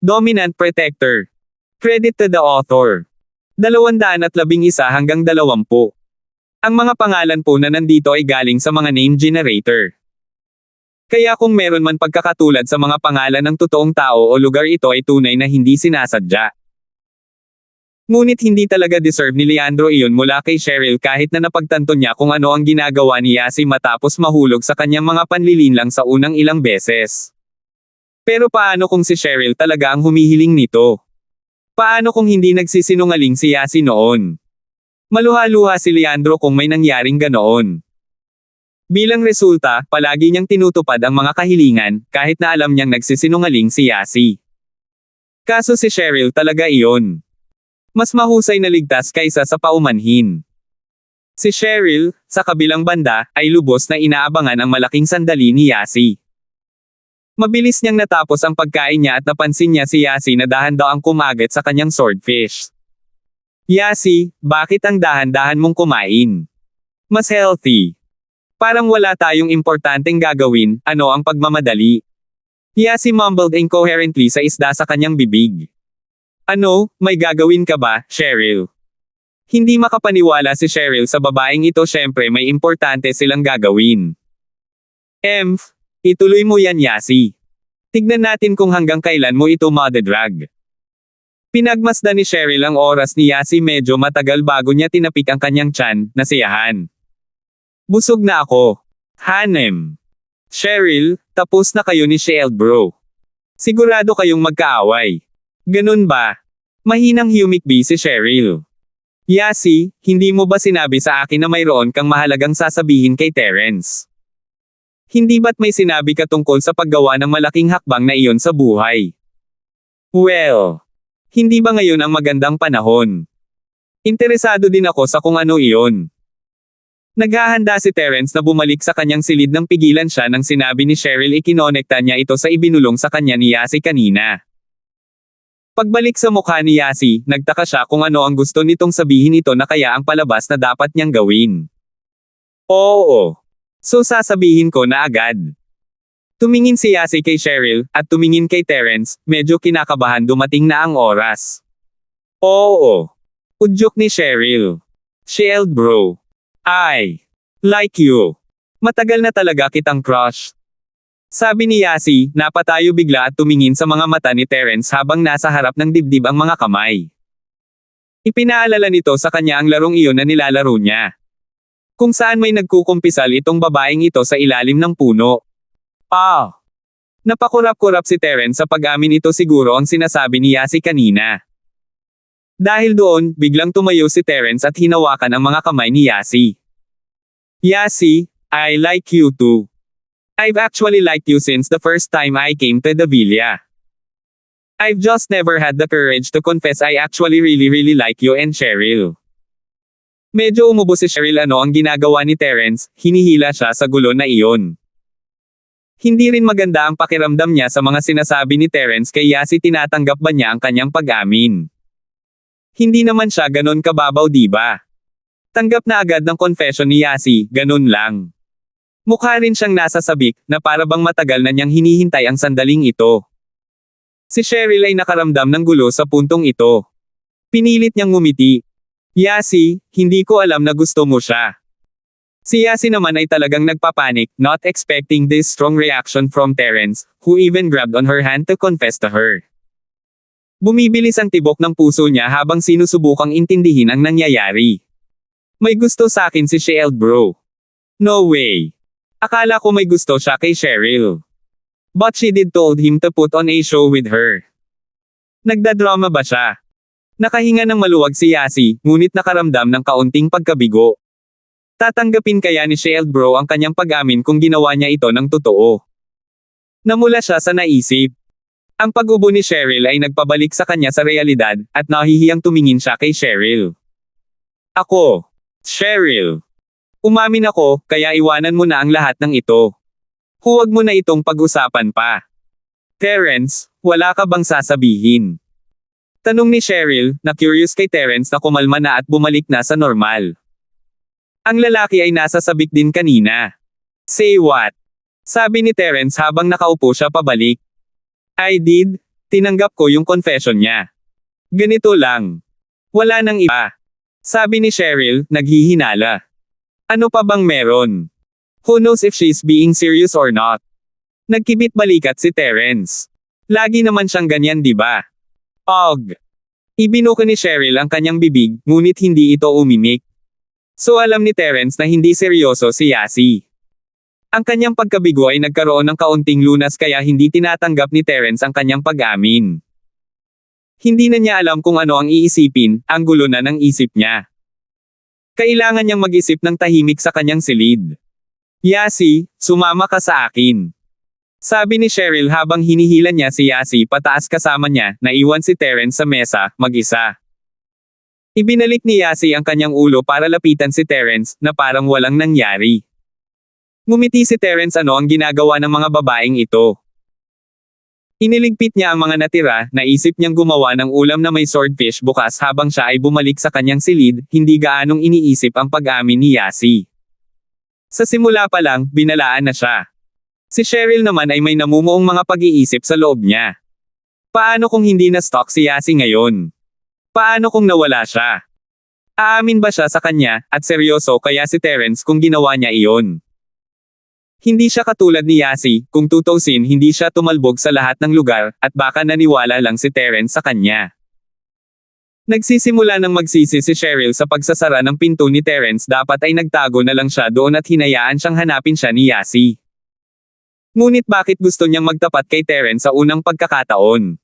Dominant Protector. Credit to the author. 211 hanggang 20. Ang mga pangalan po na nandito ay galing sa mga name generator. Kaya kung meron man pagkakatulad sa mga pangalan ng totoong tao o lugar, ito ay tunay na hindi sinasadya. Ngunit hindi talaga deserve ni Leandro iyon mula kay Cheryl kahit na napagtanto niya kung ano ang ginagawa ni Yasi matapos mahulog sa kanyang mga panlilinlang sa unang ilang beses. Pero paano kung si Cheryl talaga ang humihiling nito? Paano kung hindi nagsisinungaling si Yasi noon? Maluha-luha si Leandro kung may nangyaring ganoon. Bilang resulta, palagi niyang tinutupad ang mga kahilingan, kahit na alam niyang nagsisinungaling si Yasi. Kaso si Cheryl talaga iyon. Mas mahusay na ligtas kaysa sa paumanhin. Si Cheryl, sa kabilang banda, ay lubos na inaabangan ang malaking sandali ni Yasi. Mabilis niyang natapos ang pagkain niya at napansin niya si Yasi na dahan-daang kumagat sa kanyang swordfish. Yasi, bakit ang dahan-dahan mong kumain? Mas healthy. Parang wala tayong importanteng gagawin, ano ang pagmamadali? Yasi mumbled incoherently sa isda sa kanyang bibig. Ano, may gagawin ka ba, Cheryl? Hindi makapaniwala si Cheryl sa babaeng ito, syempre may importante silang gagawin. Ituloy mo yan, Yasi. Tignan natin kung hanggang kailan mo ito madadrag. Pinagmasdan ni Cheryl ang oras ni Yasi, medyo matagal bago niya tinapik ang kanyang tiyan, nasiyahan. Busog na ako. Hanem. Cheryl, tapos na kayo ni Shield bro. Sigurado kayong magkaaway. Ganun ba? Mahinang humikbi si Cheryl. Yasi, hindi mo ba sinabi sa akin na mayroon kang mahalagang sasabihin kay Terence? Hindi ba't may sinabi ka tungkol sa paggawa ng malaking hakbang na iyon sa buhay? Well, hindi ba ngayon ang magandang panahon? Interesado din ako sa kung ano iyon. Naghahanda si Terence na bumalik sa kanyang silid nang pigilan siya nang sinabi ni Cheryl ikinonekta niya ito sa ibinulong sa kanya ni Yasi kanina. Pagbalik sa mukha ni Yasi, nagtaka siya kung ano ang gusto nitong sabihin ito na kaya ang palabas na dapat niyang gawin. Oo. So sasabihin ko na agad. Tumingin si Yasi kay Cheryl, at tumingin kay Terence, medyo kinakabahan dumating na ang oras. Oo. Udyok ni Cheryl. Shield bro. I like you. Matagal na talaga kitang crush. Sabi ni Yasi, napatayo bigla at tumingin sa mga mata ni Terence habang nasa harap ng dibdib ang mga kamay. Ipinaalala nito sa kanya ang larong iyon na nilalaro niya. Kung saan may nagkukumpisal itong babaeng ito sa ilalim ng puno. Napakurap-kurap si Terence sa pag-amin, ito siguro ang sinasabi ni Yasi kanina. Dahil doon, biglang tumayo si Terence at hinawakan ang mga kamay ni Yasi. Yasi, I like you too. I've actually liked you since the first time I came to the villa. I've just never had the courage to confess I actually really like you and Cheryl. Medyo umubo si Cheryl, ano ang ginagawa ni Terence, hinihila siya sa gulo na iyon. Hindi rin maganda ang pakiramdam niya sa mga sinasabi ni Terence kay Yasi, tinatanggap ba niya ang kanyang pag-amin? Hindi naman siya ganon kababaw, diba? Tanggap na agad ng confession ni Yasi, ganun lang. Mukha rin siyang nasa sabik, na para bang matagal na niyang hinihintay ang sandaling ito. Si Cheryl ay nakaramdam ng gulo sa puntong ito. Pinilit niyang ngumiti. Yasi, hindi ko alam na gusto mo siya. Si Yasi naman ay talagang nagpapanik, not expecting this strong reaction from Terence, who even grabbed on her hand to confess to her. Bumibilis ang tibok ng puso niya habang sinusubukang intindihin ang nangyayari. May gusto sa akin si Shield bro. No way. Akala ko may gusto siya kay Cheryl. But she did told him to put on a show with her. Nagdadrama ba siya? Nakahinga ng maluwag si Yasi, ngunit nakaramdam ng kaunting pagkabigo. Tatanggapin kaya ni Shield bro ang kanyang pag-amin kung ginawa niya ito ng totoo? Namula siya sa naisip. Ang pag-ubo ni Cheryl ay nagpabalik sa kanya sa realidad, at nahihiyang tumingin siya kay Cheryl. Ako. Cheryl. Umamin ako, kaya iwanan mo na ang lahat ng ito. Huwag mo na itong pag-usapan pa. Terence, wala ka bang sasabihin? Tanong ni Cheryl, na curious kay Terence na kumalma na at bumalik na sa normal. Ang lalaki ay nasa sabik din kanina. Say what? Sabi ni Terence habang nakaupo siya pabalik. I did. Tinanggap ko yung confession niya. Ganito lang. Wala nang iba. Sabi ni Cheryl, naghihinala. Ano pa bang meron? Who knows if she's being serious or not? Nagkibit balikat si Terence. Lagi naman siyang ganyan, di ba? Og. Ibinuka ni Cheryl ang kanyang bibig, ngunit hindi ito umimik. So alam ni Terence na hindi seryoso si Yasi. Ang kanyang pagkabigo ay nagkaroon ng kaunting lunas kaya hindi tinatanggap ni Terence ang kanyang pag-amin. Hindi na niya alam kung ano ang iisipin, ang gulo na ng isip niya. Kailangan niyang mag-isip ng tahimik sa kanyang silid. Yasi, sumama ka sa akin. Sabi ni Cheryl habang hinihila niya si Yasi pataas kasama niya, naiwan si Terence sa mesa, mag-isa. Ibinalik ni Yasi ang kanyang ulo para lapitan si Terence, na parang walang nangyari. Ngumiti si Terence ano ang ginagawa ng mga babaeng ito. Iniligpit niya ang mga natira, naisip niyang gumawa ng ulam na may swordfish bukas habang siya ay bumalik sa kanyang silid, hindi gaanong iniisip ang pag-amin ni Yasi. Sa simula pa lang, binalaan na siya. Si Cheryl naman ay may namumuong mga pag-iisip sa loob niya. Paano kung hindi na-stalk si Yasi ngayon? Paano kung nawala siya? Aamin ba siya sa kanya, at seryoso kaya si Terence kung ginawa niya iyon? Hindi siya katulad ni Yasi, kung tutusin hindi siya tumalbog sa lahat ng lugar, at baka naniwala lang si Terence sa kanya. Nagsisimula ng magsisi si Cheryl sa pagsasara ng pinto ni Terence dapat ay nagtago na lang siya doon at hinayaan siyang hanapin siya ni Yasi. Ngunit bakit gusto niyang magtapat kay Terence sa unang pagkakataon?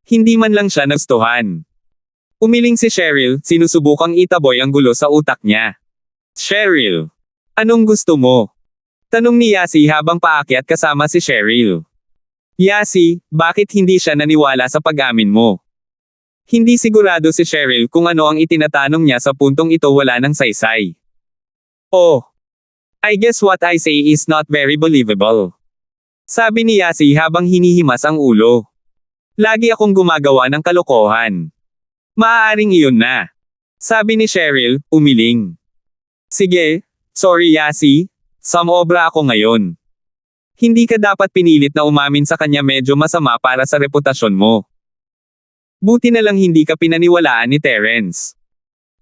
Hindi man lang siya nagustuhan. Umiling si Cheryl, sinusubukang itaboy ang gulo sa utak niya. Cheryl, anong gusto mo? Tanong ni Yasi habang paakyat kasama si Cheryl. Yasi, bakit hindi siya naniwala sa pag-amin mo? Hindi sigurado si Cheryl kung ano ang itinatanong niya sa puntong ito wala ng saysay. Oh, I guess what I say is not very believable. Sabi ni Yasi habang hinihimas ang ulo. Lagi akong gumagawa ng kalokohan. Maaaring iyon na. Sabi ni Cheryl, umiling. Sige, sorry Yasi, samobra ako ngayon. Hindi ka dapat pinilit na umamin sa kanya, medyo masama para sa reputasyon mo. Buti na lang hindi ka pinaniwalaan ni Terence.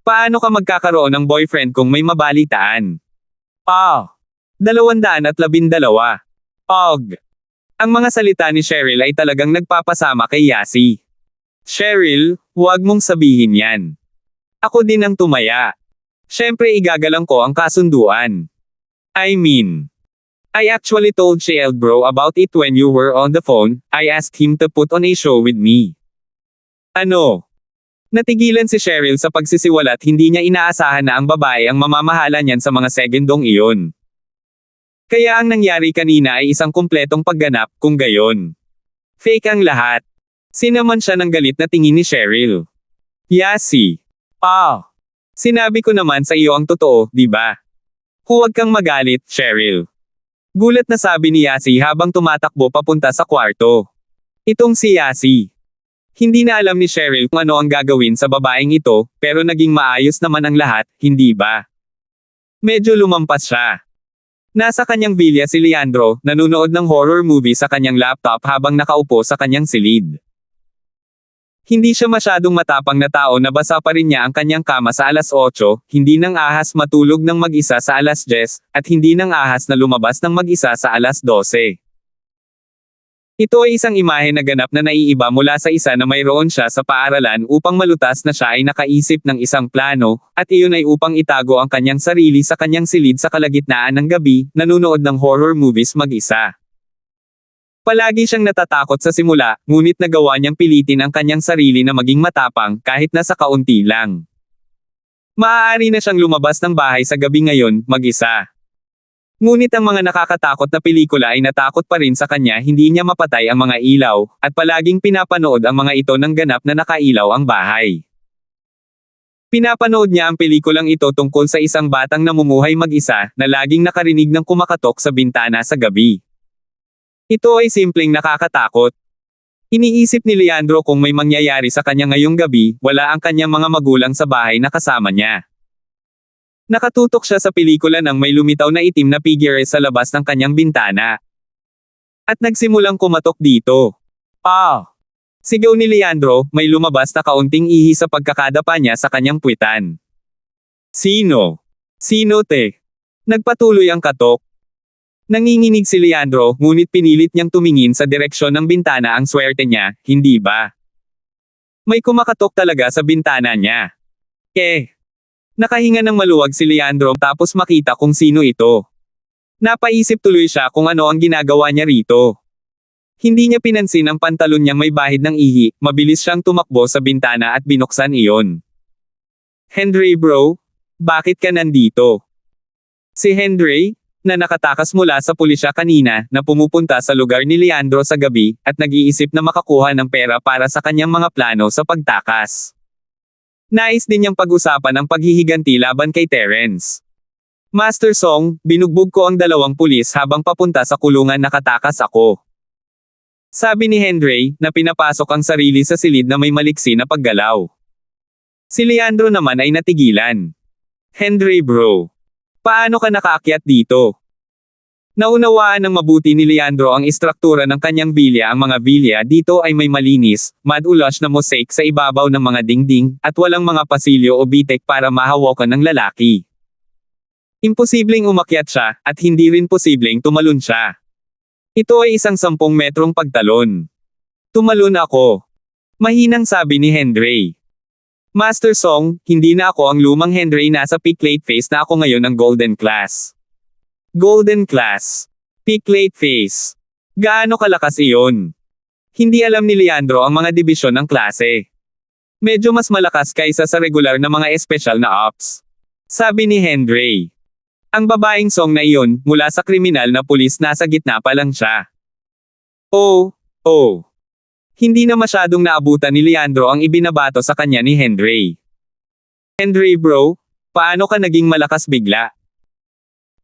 Paano ka magkakaroon ng boyfriend kung may mabalitaan? 212. Og. Ang mga salita ni Cheryl ay talagang nagpapasama kay Yasi. Cheryl, huwag mong sabihin yan. Ako din ang tumaya. Siyempre igagalang ko ang kasunduan. I mean, I actually told Cheryl bro about it when you were on the phone. I asked him to put on a show with me. Ano? Natigilan si Cheryl sa pagsisiwalat, hindi niya inaasahan na ang babae ang mamamahala niyan sa mga segundong iyon. Kaya ang nangyari kanina ay isang kumpletong pagganap, kung gayon. Fake ang lahat. Sinaman siya ng galit na tingin ni Cheryl. Yasi. Sinabi ko naman sa iyo ang totoo, di ba? Huwag kang magalit, Cheryl. Gulat na sabi ni Yasi habang tumatakbo papunta sa kwarto. Itong si Yasi. Hindi na alam ni Cheryl kung ano ang gagawin sa babaeng ito, pero naging maayos naman ang lahat, hindi ba? Medyo lumampas siya. Nasa kanyang villa si Leandro, nanunood ng horror movie sa kanyang laptop habang nakaupo sa kanyang silid. Hindi siya masyadong matapang na tao na basa pa rin niya ang kanyang kama sa alas 8, hindi nang ahas matulog ng mag-isa sa alas 10, at hindi nang ahas na lumabas ng mag-isa sa alas 12. Ito ay isang imahe na ganap na naiiba mula sa isa na mayroon siya sa paaralan upang malutas na siya ay nakaisip ng isang plano, at iyon ay upang itago ang kanyang sarili sa kanyang silid sa kalagitnaan ng gabi, nanunood ng horror movies mag-isa. Palagi siyang natatakot sa simula, ngunit nagawa niyang pilitin ang kanyang sarili na maging matapang kahit na sa kaunti lang. Maaari na siyang lumabas ng bahay sa gabi ngayon, mag-isa. Ngunit ang mga nakakatakot na pelikula ay natakot pa rin sa kanya, hindi niya mapatay ang mga ilaw, at palaging pinapanood ang mga ito ng ganap na nakailaw ang bahay. Pinapanood niya ang pelikulang ito tungkol sa isang batang namumuhay mag-isa, na laging nakarinig ng kumakatok sa bintana sa gabi. Ito ay simpleng nakakatakot. Iniisip ni Leandro kung may mangyayari sa kanya ngayong gabi, wala ang kanyang mga magulang sa bahay na kasama niya. Nakatutok siya sa pelikula nang may lumitaw na itim na figure sa labas ng kanyang bintana. At nagsimulang kumatok dito. Sigaw ni Leandro, may lumabas na kaunting ihi sa pagkakadapa niya sa kanyang puwitan. Sino? Sino te? Nagpatuloy ang katok. Nanginginig si Leandro, ngunit pinilit niyang tumingin sa direksyon ng bintana. Ang swerte niya, hindi ba? May kumakatok talaga sa bintana niya. Nakahinga ng maluwag si Leandro tapos makita kung sino ito. Napaisip tuloy siya kung ano ang ginagawa niya rito. Hindi niya pinansin ang pantalon niyang may bahid ng ihi, mabilis siyang tumakbo sa bintana at binuksan iyon. Henry bro? Bakit ka nandito? Si Henry, na nakatakas mula sa pulisya kanina, na pumupunta sa lugar ni Leandro sa gabi, at nag-iisip na makakuha ng pera para sa kanyang mga plano sa pagtakas. Nais din niyang pag-usapan ang paghihiganti laban kay Terence. Master Song, binugbog ko ang 2 pulis habang papunta sa kulungan. Nakatakas ako. Sabi ni Henry, na pinapasok ang sarili sa silid na may maliksi na paggalaw. Si Leandro naman ay natigilan. Henry bro. Paano ka nakaakyat dito? Naunawaan ng mabuti ni Leandro ang istruktura ng kanyang vilya. Ang mga vilya dito ay may malinis, mad-ulash na mosaic sa ibabaw ng mga dingding, at walang mga pasilyo o bitek para mahawakan ng lalaki. Imposibleng umakyat siya, at hindi rin posibleng tumalon siya. Ito ay 10 metrong pagtalon. Tumalon ako. Mahinang sabi ni Henry. Master Song, hindi na ako ang lumang Henry. Nasa peak late phase na ako ngayon ng Golden Class. Golden Class. Peak late phase. Gaano kalakas iyon? Hindi alam ni Leandro ang mga dibisyon ng klase. Medyo mas malakas kaysa sa regular na mga espesyal na ops. Sabi ni Henry. Ang babaeng Song na iyon, mula sa kriminal na pulis, nasa gitna pa lang siya. Oh. Hindi na masyadong naabutan ni Leandro ang ibinabato sa kanya ni Henry. Henry bro, paano ka naging malakas bigla?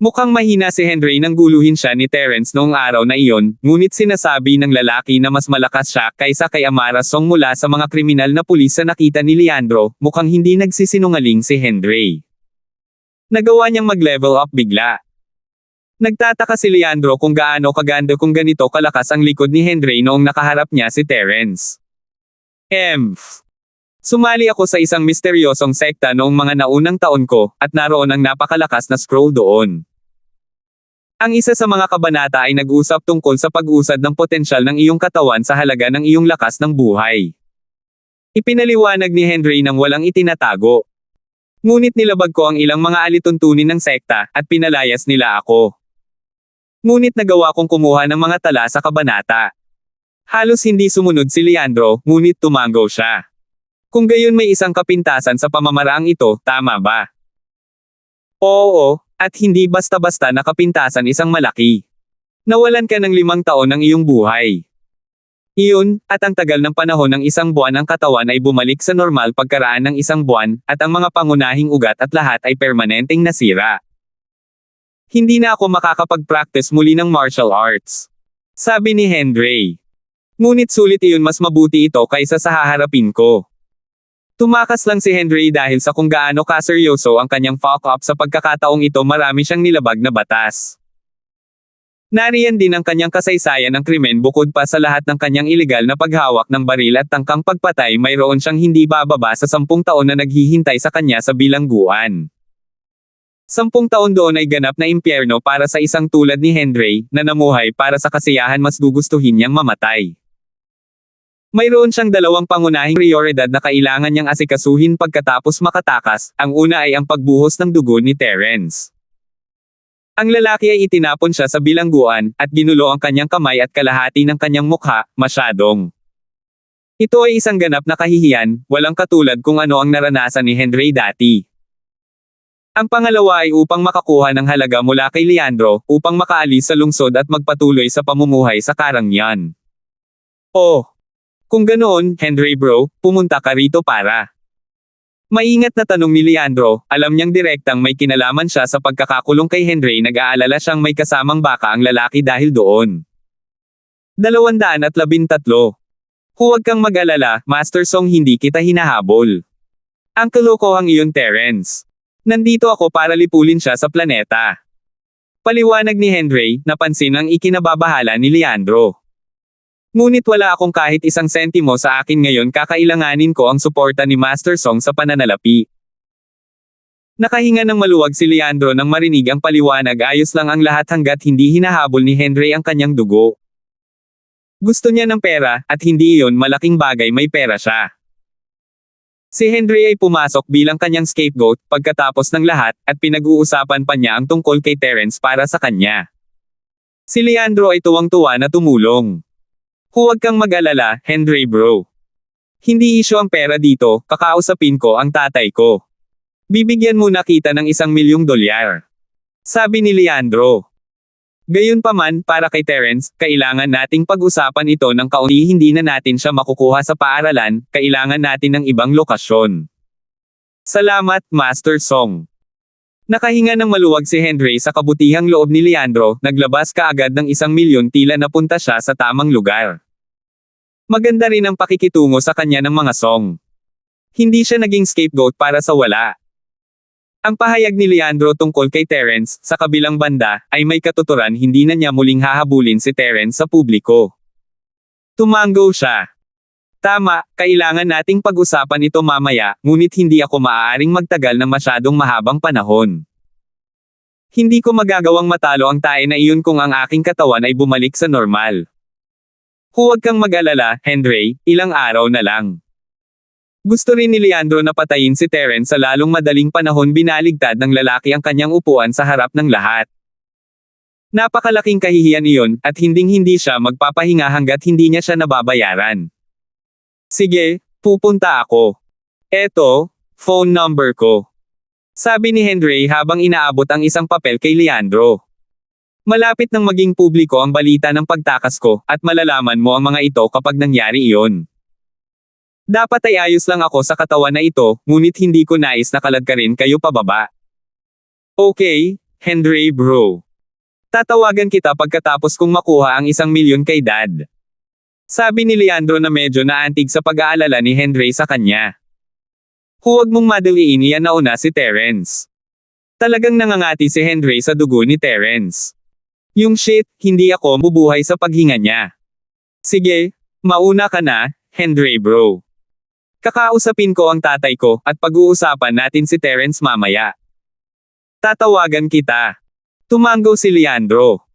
Mukhang mahina si Henry nang guluhin siya ni Terence noong araw na iyon, ngunit sinasabi ng lalaki na mas malakas siya kaysa kay Amara Song mula sa mga kriminal na pulis sa nakita ni Leandro. Mukhang hindi nagsisinungaling si Henry. Nagawa niyang mag-level up bigla. Nagtataka si Leandro kung gaano kaganda kung ganito kalakas ang likod ni Henry noong nakaharap niya si Terence. Sumali ako sa isang misteryosong sekta noong mga naunang taon ko, at naroon ang napakalakas na scroll doon. Ang isa sa mga kabanata ay nag-usap tungkol sa pag-usad ng potensyal ng iyong katawan sa halaga ng iyong lakas ng buhay. Ipinaliwanag ni Henry nang walang itinatago. Ngunit nilabag ko ang ilang mga alituntunin ng sekta, at pinalayas nila ako. Ngunit nagawa kong kumuha ng mga tala sa kabanata. Halos hindi sumunod si Leandro, ngunit tumango siya. Kung gayon may isang kapintasan sa pamamaraang ito, tama ba? Oo, at hindi basta-basta na kapintasan, isang malaki. Nawalan ka ng 5 taon ng iyong buhay. Iyon, at ang tagal ng panahon ng 1 buwan ang katawan ay bumalik sa normal pagkaraan ng 1 buwan, at ang mga pangunahing ugat at lahat ay permanenteng nasira. Hindi na ako makakapag-practice muli ng martial arts. Sabi ni Henry. Ngunit sulit iyon, mas mabuti ito kaysa sa haharapin ko. Tumakas lang si Henry dahil sa kung gaano kaseryoso ang kanyang fuck-up sa pagkakataong ito. Marami siyang nilabag na batas. Nariyan din ang kanyang kasaysayan ng krimen. Bukod pa sa lahat ng kanyang ilegal na paghawak ng baril at tangkang pagpatay, mayroon siyang hindi bababa sa 10 taon na naghihintay sa kanya sa bilangguan. 10 taon doon ay ganap na impyerno para sa isang tulad ni Henry, na namuhay para sa kasiyahan. Mas gugustuhin niyang mamatay. Mayroon siyang 2 pangunahing prioridad na kailangan niyang asikasuhin pagkatapos makatakas. Ang una ay ang pagbuhos ng dugo ni Terence. Ang lalaki ay itinapon siya sa bilangguan, at ginulo ang kanyang kamay at kalahati ng kanyang mukha, masyadong. Ito ay isang ganap na kahihiyan, walang katulad kung ano ang naranasan ni Henry dati. Ang pangalawa ay upang makakuha ng halaga mula kay Leandro, upang makaalis sa lungsod at magpatuloy sa pamumuhay sa Karangyan. Oh! Kung ganoon, Henry bro, pumunta ka rito para. Maingat na tanong ni Leandro, alam niyang direktang may kinalaman siya sa pagkakakulong kay Henry. Nag-aalala siyang may kasamang baka ang lalaki dahil doon. 213. Huwag kang mag-alala, Master Song, hindi kita hinahabol. Ang kalokohang iyon, Terence. Nandito ako para lipulin siya sa planeta. Paliwanag ni Henry, napansin ang ikinababahala ni Leandro. Ngunit wala akong kahit isang sentimo sa akin ngayon, kakailanganin ko ang suporta ni Master Song sa pananalapi. Nakahinga ng maluwag si Leandro nang marinig ang paliwanag. Ayos lang ang lahat hanggat hindi hinahabol ni Henry ang kanyang dugo. Gusto niya ng pera, at hindi iyon malaking bagay, may pera siya. Si Henry ay pumasok bilang kanyang scapegoat pagkatapos ng lahat, at pinag-uusapan pa niya ang tungkol kay Terence para sa kanya. Si Leandro ay tuwang-tuwa na tumulong. Huwag kang mag-alala, Henry bro. Hindi isyu ang pera dito, kakausapin ko ang tatay ko. Bibigyan muna kita ng $1,000,000. Sabi ni Leandro. Gayunpaman, para kay Terence, kailangan nating pag-usapan ito ng kaunti. Hindi na natin siya makukuha sa paaralan, kailangan natin ng ibang lokasyon. Salamat, Master Song. Nakahinga ng maluwag si Henry sa kabutihang loob ni Leandro, naglabas kaagad ng $1,000,000, tila napunta siya sa tamang lugar. Maganda rin ang pakikitungo sa kanya ng mga Song. Hindi siya naging scapegoat para sa wala. Ang pahayag ni Leandro tungkol kay Terence, sa kabilang banda, ay may katuturan. Hindi na niya muling hahabulin si Terence sa publiko. Tumango siya. Tama, kailangan nating pag-usapan ito mamaya, ngunit hindi ako maaaring magtagal ng masyadong mahabang panahon. Hindi ko magagawang matalo ang tae na iyon kung ang aking katawan ay bumalik sa normal. Huwag kang mag-alala, Henry, ilang araw na lang. Gusto rin ni Leandro na patayin si Terence sa lalong madaling panahon. Binaligtad ng lalaki ang kanyang upuan sa harap ng lahat. Napakalaking kahihiyan iyon, at hinding-hindi siya magpapahinga hanggat hindi niya siya nababayaran. Sige, pupunta ako. Eto, phone number ko. Sabi ni Henry habang inaabot ang isang papel kay Leandro. Malapit nang maging publiko ang balita ng pagtakas ko, at malalaman mo ang mga ito kapag nangyari iyon. Dapat ay ayos lang ako sa katawan na ito, ngunit hindi ko nais na kaladkarin kayo pababa. Okay, Henry bro. Tatawagan kita pagkatapos kong makuha ang $1,000,000 kay Dad. Sabi ni Leandro na medyo naantig sa pag-aalala ni Henry sa kanya. Huwag mong madaliin, iyan nauna si Terence. Talagang nangangati si Henry sa dugo ni Terence. Yung shit, hindi ako bubuhay sa paghinga niya. Sige, mauna ka na, Henry bro. Kakausapin ko ang tatay ko, at pag-uusapan natin si Terence mamaya. Tatawagan kita. Tumango si Leandro.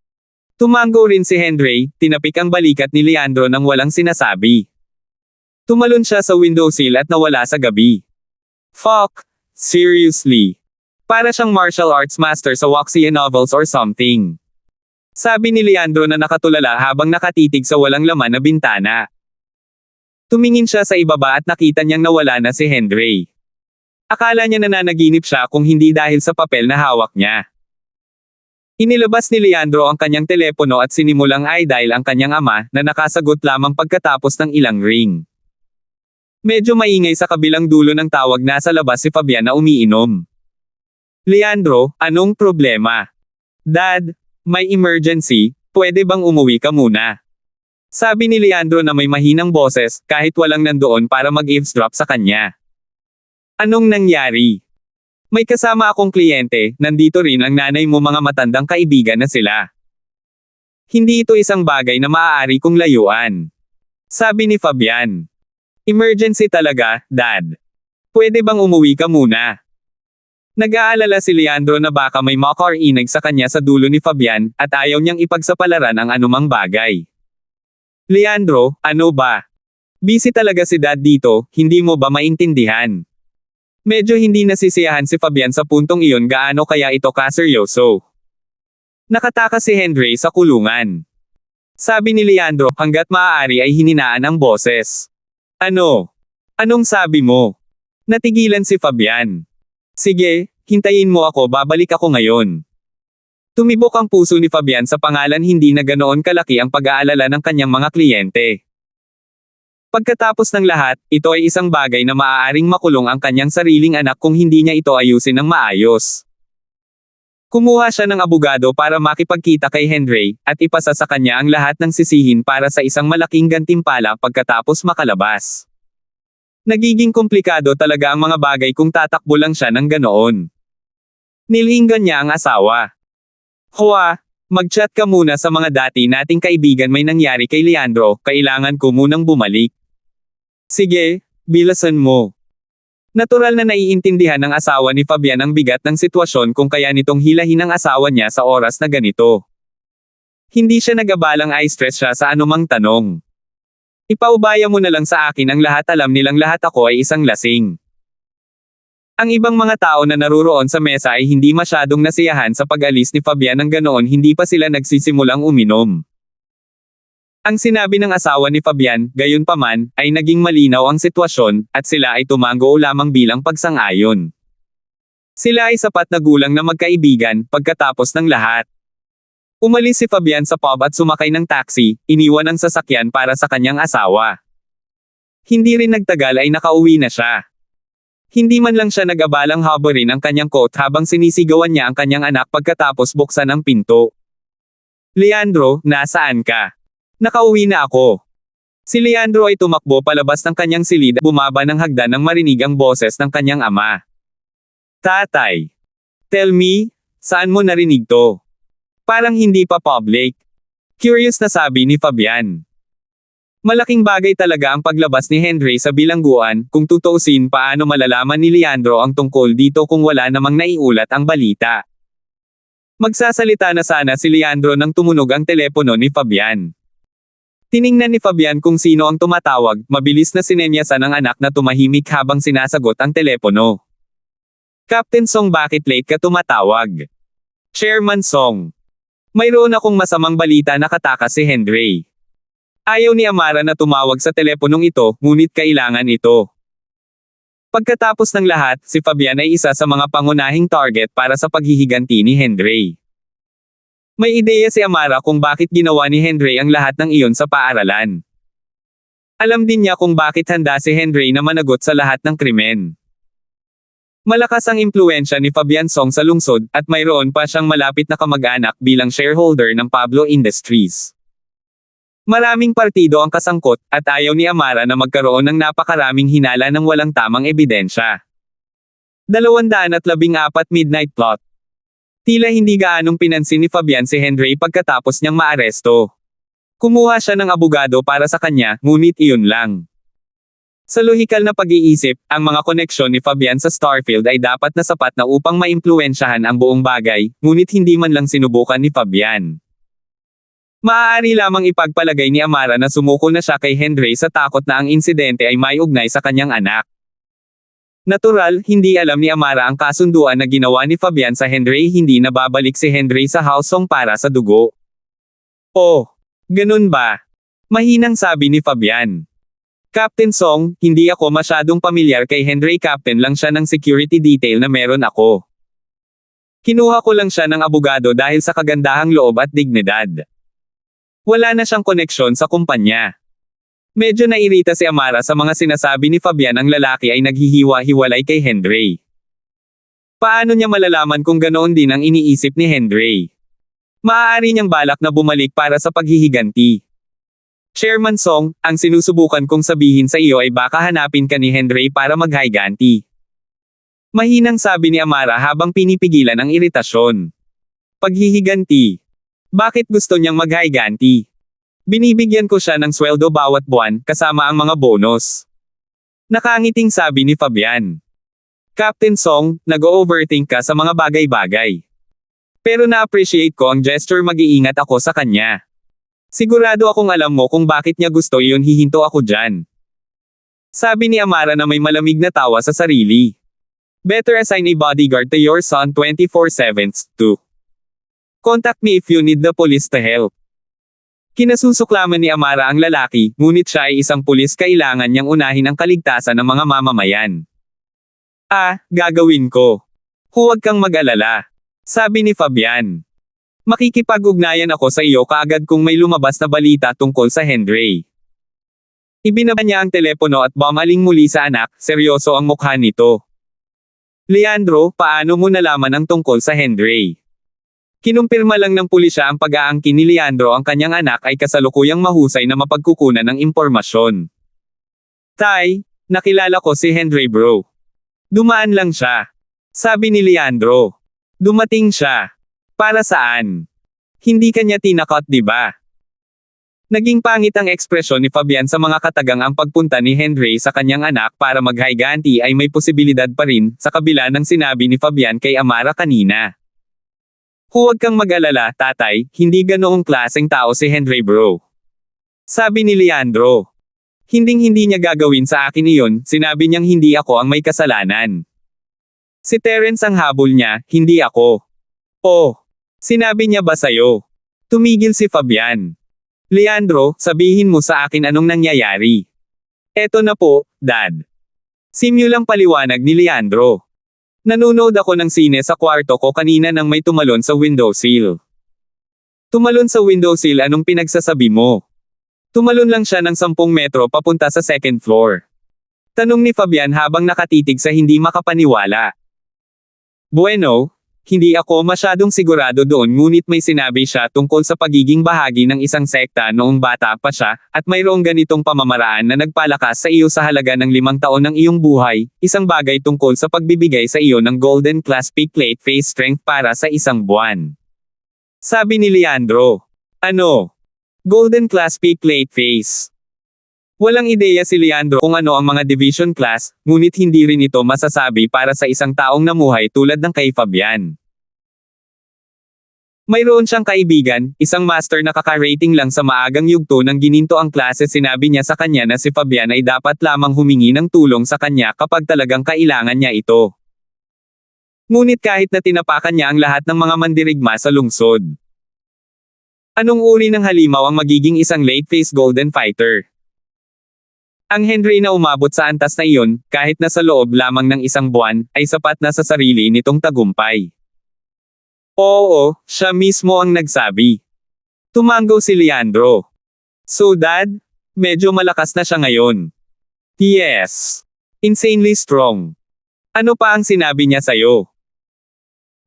Tumango rin si Henry, tinapik ang balikat ni Leandro nang walang sinasabi. Tumalon siya sa windowsill at nawala sa gabi. Fuck, seriously. Para siyang martial arts master sa Wuxia novels or something. Sabi ni Leandro na nakatulala habang nakatitig sa walang laman na bintana. Tumingin siya sa ibaba at nakita niyang nawala na si Henry. Akala niya nananaginip siya kung hindi dahil sa papel na hawak niya. Inilabas ni Leandro ang kanyang telepono at sinimulang i-dial ang kanyang ama, na nakasagot lamang pagkatapos ng ilang ring. Medyo maingay sa kabilang dulo ng tawag. Nasa labas si Fabian na umiinom. Leandro, anong problema? Dad, may emergency, pwede bang umuwi ka muna? Sabi ni Leandro na may mahinang boses, kahit walang nandoon para mag-eavesdrop sa kanya. Anong nangyari? May kasama akong kliyente, nandito rin ang nanay mo, mga matandang kaibigan na sila. Hindi ito isang bagay na maaari kong layuan. Sabi ni Fabian. Emergency talaga, Dad. Pwede bang umuwi ka muna? Nag-aalala si Leandro na baka may makarinig sa kanya sa dulo ni Fabian, at ayaw niyang ipagsapalaran ang anumang bagay. Leandro, ano ba? Busy talaga si Dad dito, hindi mo ba maintindihan? Medyo hindi nasisiyahan si Fabian sa puntong iyon. Gaano kaya ito kaseryoso? Nakatakas si Henry sa kulungan. Sabi ni Leandro, hanggat maaari ay hininaan ang boses. Ano? Anong sabi mo? Natigilan si Fabian. Sige, hintayin mo ako, babalik ako ngayon. Tumibok ang puso ni Fabian sa pangalan. Hindi na ganoon kalaki ang pag-aalala ng kanyang mga kliyente. Pagkatapos ng lahat, ito ay isang bagay na maaaring makulong ang kanyang sariling anak kung hindi niya ito ayusin ng maayos. Kumuha siya ng abogado para makipagkita kay Henry, at ipasa sa kanya ang lahat ng sisihin para sa isang malaking gantimpala pagkatapos makalabas. Nagiging komplikado talaga ang mga bagay kung tatakbo lang siya ng ganoon. Nilinggan niya ang asawa. Hoa, Mag-chat ka muna sa mga dati nating kaibigan may nangyari kay Leandro, kailangan ko munang bumalik. Sige, bilasan mo. Natural na naiintindihan ng asawa ni Fabian ang bigat ng sitwasyon kung kaya nitong hilahin ang asawa niya sa oras na ganito. Hindi siya nagabalang i-stress siya sa anumang tanong. Ipaubaya mo na lang sa akin ang lahat, alam nilang lahat ako ay isang lasing. Ang ibang mga tao na naruroon sa mesa ay hindi masyadong nasiyahan sa pag-alis ni Fabian nang ganoon hindi pa sila nagsisimulang uminom. Ang sinabi ng asawa ni Fabian, gayunpaman, ay naging malinaw ang sitwasyon, at sila ay tumango lamang bilang pagsang-ayon. Sila ay sapat na gulang na magkaibigan, pagkatapos ng lahat. Umalis si Fabian sa pub at sumakay ng taxi, iniwan ang sasakyan para sa kanyang asawa. Hindi rin nagtagal ay nakauwi na siya. Hindi man lang siya nag-abalang habarin ang kanyang coat habang sinisigawan niya ang kanyang anak pagkatapos buksan ang pinto. Leandro, nasaan ka? Nakauwi na ako. Si Leandro ay tumakbo palabas ng kanyang silid at bumaba ng hagdan nang marinig ang boses ng kanyang ama. Tatay. Tell me, saan mo narinig to? Parang hindi pa public. Curious na sabi ni Fabian. Malaking bagay talaga ang paglabas ni Henry sa bilangguan, kung tutuusin paano malalaman ni Leandro ang tungkol dito kung wala namang naiulat ang balita. Magsasalita na sana si Leandro nang tumunog ang telepono ni Fabian. Tiningnan ni Fabian kung sino ang tumatawag, mabilis na sinenyasan ng anak na tumahimik habang sinasagot ang telepono. Captain Song, bakit late ka tumatawag? Chairman Song. Mayroon akong masamang balita, nakatakas si Henry. Ayaw ni Amara na tumawag sa teleponong ito, ngunit kailangan ito. Pagkatapos ng lahat, si Fabian ay isa sa mga pangunahing target para sa paghihiganti ni Henry. May ideya si Amara kung bakit ginawa ni Henry ang lahat ng iyon sa paaralan. Alam din niya kung bakit handa si Henry na managot sa lahat ng krimen. Malakas ang impluensya ni Fabian Song sa lungsod, at mayroon pa siyang malapit na kamag-anak bilang shareholder ng Pablo Industries. Maraming partido ang kasangkot, at ayaw ni Amara na magkaroon ng napakaraming hinala ng walang tamang ebidensya. 214 Midnight Plot. Tila hindi gaanong pinansin ni Fabian si Henry pagkatapos niyang maaresto. Kumuha siya ng abogado para sa kanya, ngunit iyon lang. Sa lohikal na pag-iisip, ang mga koneksyon ni Fabian sa Starfield ay dapat na sapat na upang maimpluwensyahan ang buong bagay, ngunit hindi man lang sinubukan ni Fabian. Maaari lamang ipagpalagay ni Amara na sumuko na siya kay Henry sa takot na ang insidente ay may ugnay sa kanyang anak. Natural, hindi alam ni Amara ang kasunduan na ginawa ni Fabian sa Henry, hindi na babalik si Henry sa House Song para sa dugo. Oh, ganun ba? Mahinang sabi ni Fabian. Captain Song, hindi ako masyadong pamilyar kay Henry, captain lang siya ng security detail na meron ako. Kinuha ko lang siya ng abogado dahil sa kagandahang loob at dignidad. Wala na siyang koneksyon sa kumpanya. Medyo nairita si Amara sa mga sinasabi ni Fabian, ang lalaki ay naghihiwa-hiwalay kay Henry. Paano niya malalaman kung ganoon din ang iniisip ni Henry? Maaari niyang balak na bumalik para sa paghihiganti. Chairman Song, ang sinusubukan kong sabihin sa iyo ay baka hanapin ka ni Henry para maghiganti. Mahinang sabi ni Amara habang pinipigilan ang iritasyon. Paghihiganti. Bakit gusto niyang maghiganti? Binibigyan ko siya ng sweldo bawat buwan, kasama ang mga bonus. Nakangiting sabi ni Fabian. Captain Song, nag-overthink ka sa mga bagay-bagay. Pero na-appreciate ko ang gesture, mag-iingat ako sa kanya. Sigurado akong alam mo kung bakit niya gusto iyon, hihinto ako dyan. Sabi ni Amara na may malamig na tawa sa sarili. Better assign a bodyguard to your son 24/7, too. Contact me if you need the police to help. Kinasusuklaman ni Amara ang lalaki, ngunit siya ay isang pulis, kailangan niyang unahin ang kaligtasan ng mga mamamayan. Gagawin ko. Huwag kang mag-alala. Sabi ni Fabian. Makikipag-ugnayan ako sa iyo kaagad kung may lumabas na balita tungkol sa Henry. Ibinaba niya ang telepono at bumaling muli sa anak, seryoso ang mukha nito. Leandro, paano mo nalaman ang tungkol sa Henry? Kinumpirma lang ng pulisya ang pag-aangkin ni Leandro ang kanyang anak ay kasalukuyang mahusay na mapagkukunan ng impormasyon. Tay, nakilala ko si Henry bro. Dumaan lang siya. Sabi ni Leandro. Dumating siya. Para saan? Hindi kanya tinakot, di ba? Naging pangit ang ekspresyon ni Fabian sa mga katagang ang pagpunta ni Henry sa kanyang anak para maghiganti ay may posibilidad pa rin, sa kabila ng sinabi ni Fabian kay Amara kanina. Huwag kang mag-alala, tatay, hindi ganoong klaseng tao si Henry bro. Sabi ni Leandro. Hinding-hindi niya gagawin sa akin iyon, sinabi niyang hindi ako ang may kasalanan. Si Terence ang habol niya, hindi ako. Oh, sinabi niya ba sa'yo? Tumigil si Fabian. Leandro, sabihin mo sa akin anong nangyayari. Eto na po, Dad. Simulang paliwanag ni Leandro. Nanonood ako ng sine sa kwarto ko kanina nang may tumalon sa windowsill. Tumalon sa windowsill, anong pinagsasabi mo? Tumalon lang siya ng 10 metro papunta sa second floor. Tanong ni Fabian habang nakatitig sa hindi makapaniwala. Bueno, hindi ako masyadong sigurado doon, ngunit may sinabi siya tungkol sa pagiging bahagi ng isang sekta noong bata pa siya, at mayroong ganitong pamamaraan na nagpalakas sa iyo sa halaga ng 5 taon ng iyong buhay, isang bagay tungkol sa pagbibigay sa iyo ng Golden Class Peak Plate Face Strength para sa 1 buwan. Sabi ni Leandro. Ano? Golden Class Peak Plate Face. Walang ideya si Leandro kung ano ang mga division class, ngunit hindi rin ito masasabi para sa isang taong namuhay tulad ng kay Fabian. Mayroon siyang kaibigan, isang master na kaka-rating lang sa maagang yugto ng gininto ang klase. Sinabi niya sa kanya na si Fabian ay dapat lamang humingi ng tulong sa kanya kapag talagang kailangan niya ito. Ngunit kahit na tinapakan niya ang lahat ng mga mandirigma sa lungsod. Anong uri ng halimaw ang magiging isang late-phase golden fighter? Ang Henry na umabot sa antas na iyon, kahit na sa loob lamang ng 1 buwan, ay sapat na sa sarili nitong tagumpay. Oo, siya mismo ang nagsabi. Tumango si Leandro. So Dad, medyo malakas na siya ngayon. Yes. Insanely strong. Ano pa ang sinabi niya sa'yo?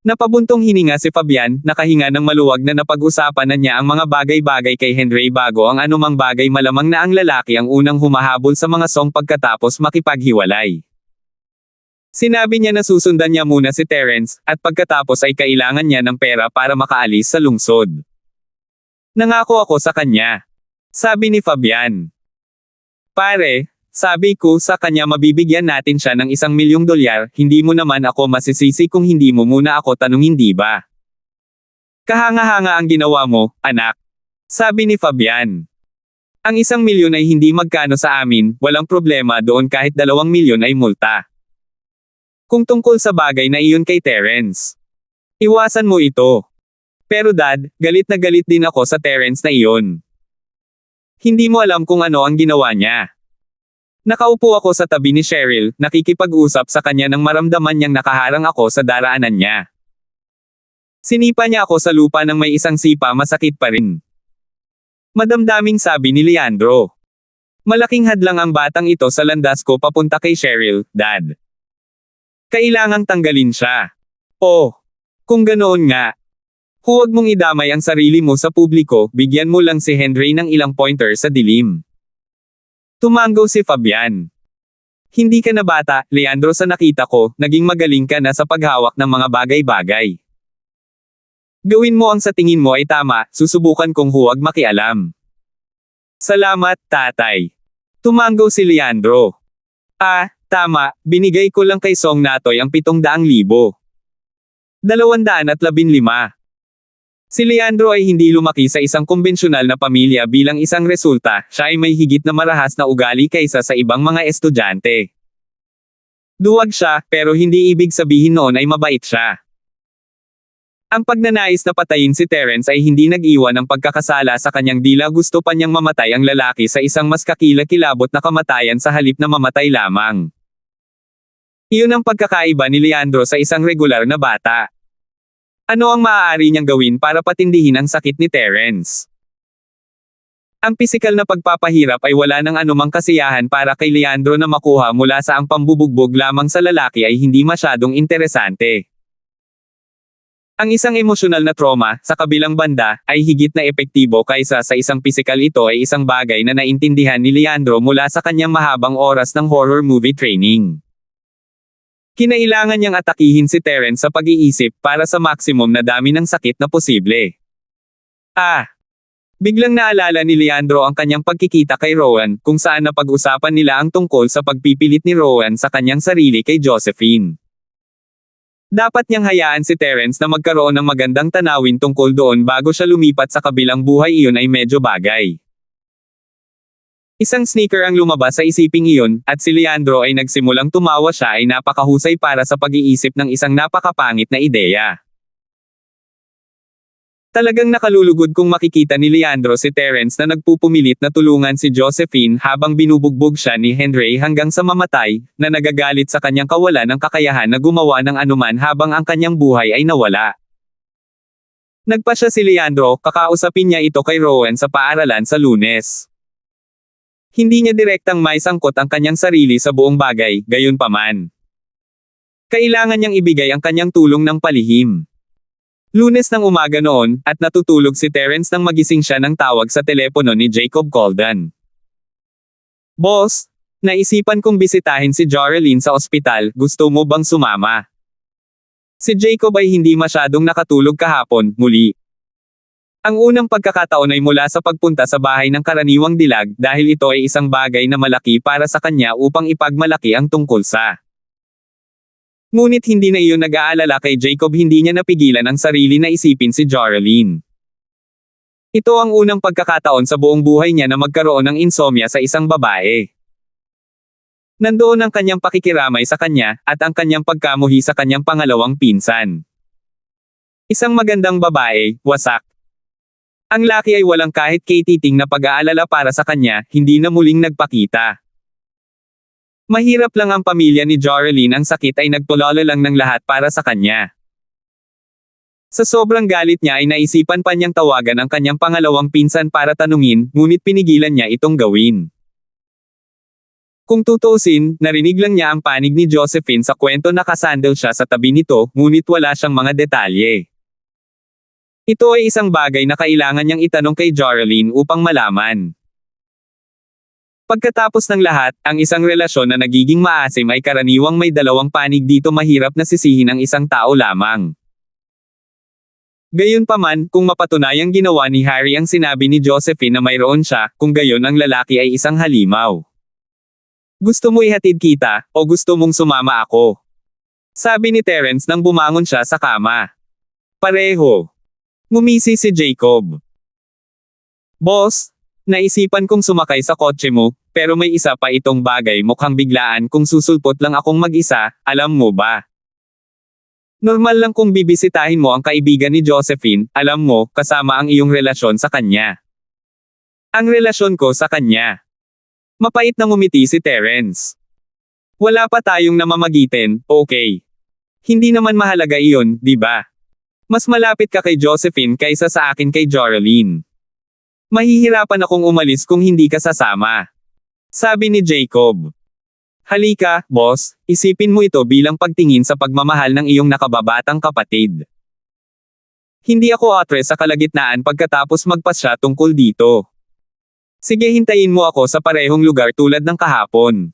Napabuntong hininga si Fabian, nakahinga ng maluwag na napag-usapan na niya ang mga bagay-bagay kay Henry bago ang anumang bagay. Malamang na ang lalaki ang unang humahabol sa mga song pagkatapos makipaghiwalay. Sinabi niya na susundan niya muna si Terence, at pagkatapos ay kailangan niya ng pera para makaalis sa lungsod. Nangako ako sa kanya. Sabi ni Fabian. Pare, sabi ko sa kanya mabibigyan natin siya ng $1 milyong, hindi mo naman ako masisisi kung hindi mo muna ako tanungin, di ba? Kahanga-hanga ang ginawa mo, anak. Sabi ni Fabian. Ang 1 milyon ay hindi magkano sa amin, walang problema doon kahit 2 milyon ay multa. Kung tungkol sa bagay na iyon kay Terence. Iwasan mo ito. Pero Dad, galit na galit din ako sa Terence na iyon. Hindi mo alam kung ano ang ginawa niya. Nakaupo ako sa tabi ni Cheryl, nakikipag-usap sa kanya nang maramdaman niyang nakaharang ako sa daraanan niya. Sinipa niya ako sa lupa nang may isang sipa, masakit pa rin. Madamdaming sabi ni Leandro. Malaking hadlang ang batang ito sa landas ko papunta kay Cheryl, Dad. Kailangang tanggalin siya. Oh, kung ganoon nga. Huwag mong idamay ang sarili mo sa publiko, bigyan mo lang si Henry ng ilang pointer sa dilim. Tumango si Fabian. Hindi ka na bata, Leandro, sa nakita ko, naging magaling ka na sa paghawak ng mga bagay-bagay. Gawin mo ang sa tingin mo ay tama, susubukan kong huwag makialam. Salamat, tatay. Tumango si Leandro. Tama, binigay ko lang kay Song Natoy ang 700,000. 215. Si Leandro ay hindi lumaki sa isang kumbensyonal na pamilya. Bilang isang resulta, siya ay may higit na marahas na ugali kaysa sa ibang mga estudyante. Duwag siya, pero hindi ibig sabihin noon ay mabait siya. Ang pagnanais na patayin si Terence ay hindi nag-iwan ng pagkakasala sa kanyang dila. Gusto pa niyang mamatay ang lalaki sa isang mas kakilakilabot na kamatayan sa halip na mamatay lamang. Iyon ang pagkakaiba ni Leandro sa isang regular na bata. Ano ang maaari niyang gawin para patindihin ang sakit ni Terence? Ang pisikal na pagpapahirap ay wala ng anumang kasiyahan para kay Leandro na makuha mula sa ang pambubugbog lamang sa lalaki ay hindi masyadong interesante. Ang isang emosyonal na trauma, sa kabilang banda, ay higit na epektibo kaysa sa isang pisikal. Ito ay isang bagay na naintindihan ni Leandro mula sa kanyang mahabang oras ng horror movie training. Kinailangan niyang atakihin si Terence sa pag-iisip para sa maximum na dami ng sakit na posible. Ah! Biglang naalala ni Leandro ang kanyang pagkikita kay Rowan, kung saan napag-usapan nila ang tungkol sa pagpipilit ni Rowan sa kanyang sarili kay Josephine. Dapat niyang hayaan si Terence na magkaroon ng magandang tanawin tungkol doon bago siya lumipat sa kabilang buhay. Iyon ay medyo bagay. Isang sneaker ang lumabas sa isiping iyon, at si Leandro ay nagsimulang tumawa. Siya ay napakahusay para sa pag-iisip ng isang napakapangit na ideya. Talagang nakalulugod kung makikita ni Leandro si Terence na nagpupumilit na tulungan si Josephine habang binubugbog siya ni Henry hanggang sa mamatay, na nagagalit sa kanyang kawalan ng kakayahan na gumawa ng anuman habang ang kanyang buhay ay nawala. Nagpa siya si Leandro, kakausapin niya ito kay Rowan sa paaralan sa Lunes. Hindi niya direktang may sangkot ang kanyang sarili sa buong bagay, gayunpaman. Kailangan niyang ibigay ang kanyang tulong ng palihim. Lunes ng umaga noon, at natutulog si Terence nang magising siya ng tawag sa telepono ni Jacob Colden. "Boss, naisipan kong bisitahin si Joralyn sa ospital, gusto mo bang sumama?" Si Jacob ay hindi masyadong nakatulog kahapon, muli. Ang unang pagkakataon ay mula sa pagpunta sa bahay ng karaniwang dilag, dahil ito ay isang bagay na malaki para sa kanya upang ipagmalaki ang tungkol sa. Ngunit hindi na iyon nag-aalala kay Jacob. Hindi niya napigilan ang sarili na isipin si Joralyn. Ito ang unang pagkakataon sa buong buhay niya na magkaroon ng insomnia sa isang babae. Nandoon ang kanyang pakikiramay sa kanya, at ang kanyang pagkamuhi sa kanyang pangalawang pinsan. Isang magandang babae, wasak. Ang laki ay walang kahit katiting na pag-aalala para sa kanya, hindi na muling nagpakita. Mahirap lang ang pamilya ni Joralyn. Ang sakit ay nagpulala lang ng lahat para sa kanya. Sa sobrang galit niya ay naisipan pa niyang tawagan ang kanyang pangalawang pinsan para tanungin, ngunit pinigilan niya itong gawin. Kung tutuusin, narinig lang niya ang panig ni Josephine sa kwento na nakasandal siya sa tabi nito, ngunit wala siyang mga detalye. Ito ay isang bagay na kailangan niyang itanong kay Joralyn upang malaman. Pagkatapos ng lahat, ang isang relasyon na nagiging maasim ay karaniwang may dalawang panig. Dito mahirap na sisihin ang isang tao lamang. Gayunpaman, kung mapatunayang ginawa ni Harry ang sinabi ni Josephine na mayroon siya, kung gayon ang lalaki ay isang halimaw. "Gusto mo ihatid kita, o gusto mong sumama ako?" sabi ni Terence nang bumangon siya sa kama. "Pareho." Ngumisi si Jacob. "Boss, naisipan kong sumakay sa kotse mo, pero may isa pa itong bagay. Mukhang biglaan kung susulpot lang akong mag-isa, alam mo ba? Normal lang kung bibisitahin mo ang kaibigan ni Josephine, alam mo, kasama ang iyong relasyon sa kanya." "Ang relasyon ko sa kanya?" Mapait na ngumiti si Terence. "Wala pa tayong namamagitin, okay? Hindi naman mahalaga iyon, di ba? Mas malapit ka kay Josephine kaysa sa akin kay Joralyn. Mahihirapan akong umalis kung hindi ka sasama," sabi ni Jacob. "Halika, boss, isipin mo ito bilang pagtingin sa pagmamahal ng iyong nakababatang kapatid. Hindi ako atres sa kalagitnaan pagkatapos magpasya tungkol dito. Sige, hintayin mo ako sa parehong lugar tulad ng kahapon.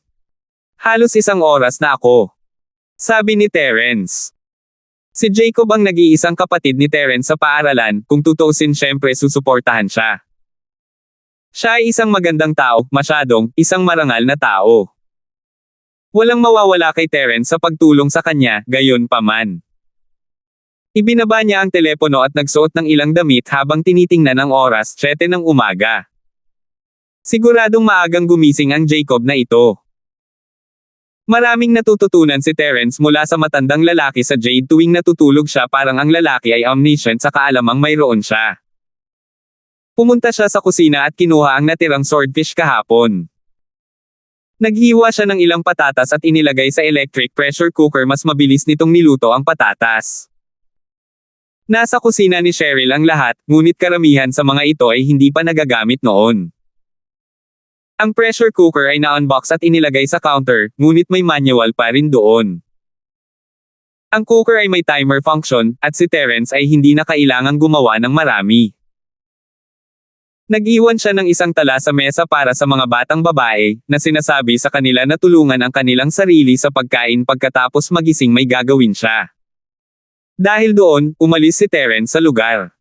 Halos 1 oras na ako," sabi ni Terence. Si Jacob ang nag-iisang kapatid ni Terence sa paaralan. Kung tutuusin, syempre susuportahan siya. Siya ay isang magandang tao, isang marangal na tao. Walang mawawala kay Terence sa pagtulong sa kanya, gayunpaman. Ibinaba niya ang telepono at nagsuot ng ilang damit habang tinitingnan ang oras, 7 ng umaga. Siguradong maagang gumising ang Jacob na ito. Maraming natututunan si Terence mula sa matandang lalaki sa Jade. Tuwing natutulog siya, parang ang lalaki ay omniscient sa kaalamang mayroon siya. Pumunta siya sa kusina at kinuha ang natirang swordfish kahapon. Naghiwa siya ng ilang patatas at inilagay sa electric pressure cooker. Mas mabilis nitong niluto ang patatas. Nasa kusina ni Cheryl ang lahat, ngunit karamihan sa mga ito ay hindi pa nagagamit noon. Ang pressure cooker ay na-unbox at inilagay sa counter, ngunit may manual pa rin doon. Ang cooker ay may timer function, at si Terence ay hindi na kailangang gumawa ng marami. Nag-iwan siya ng isang tala sa mesa para sa mga batang babae, na sinasabi sa kanila na tulungan ang kanilang sarili sa pagkain pagkatapos magising may gagawin siya. Dahil doon, umalis si Terence sa lugar.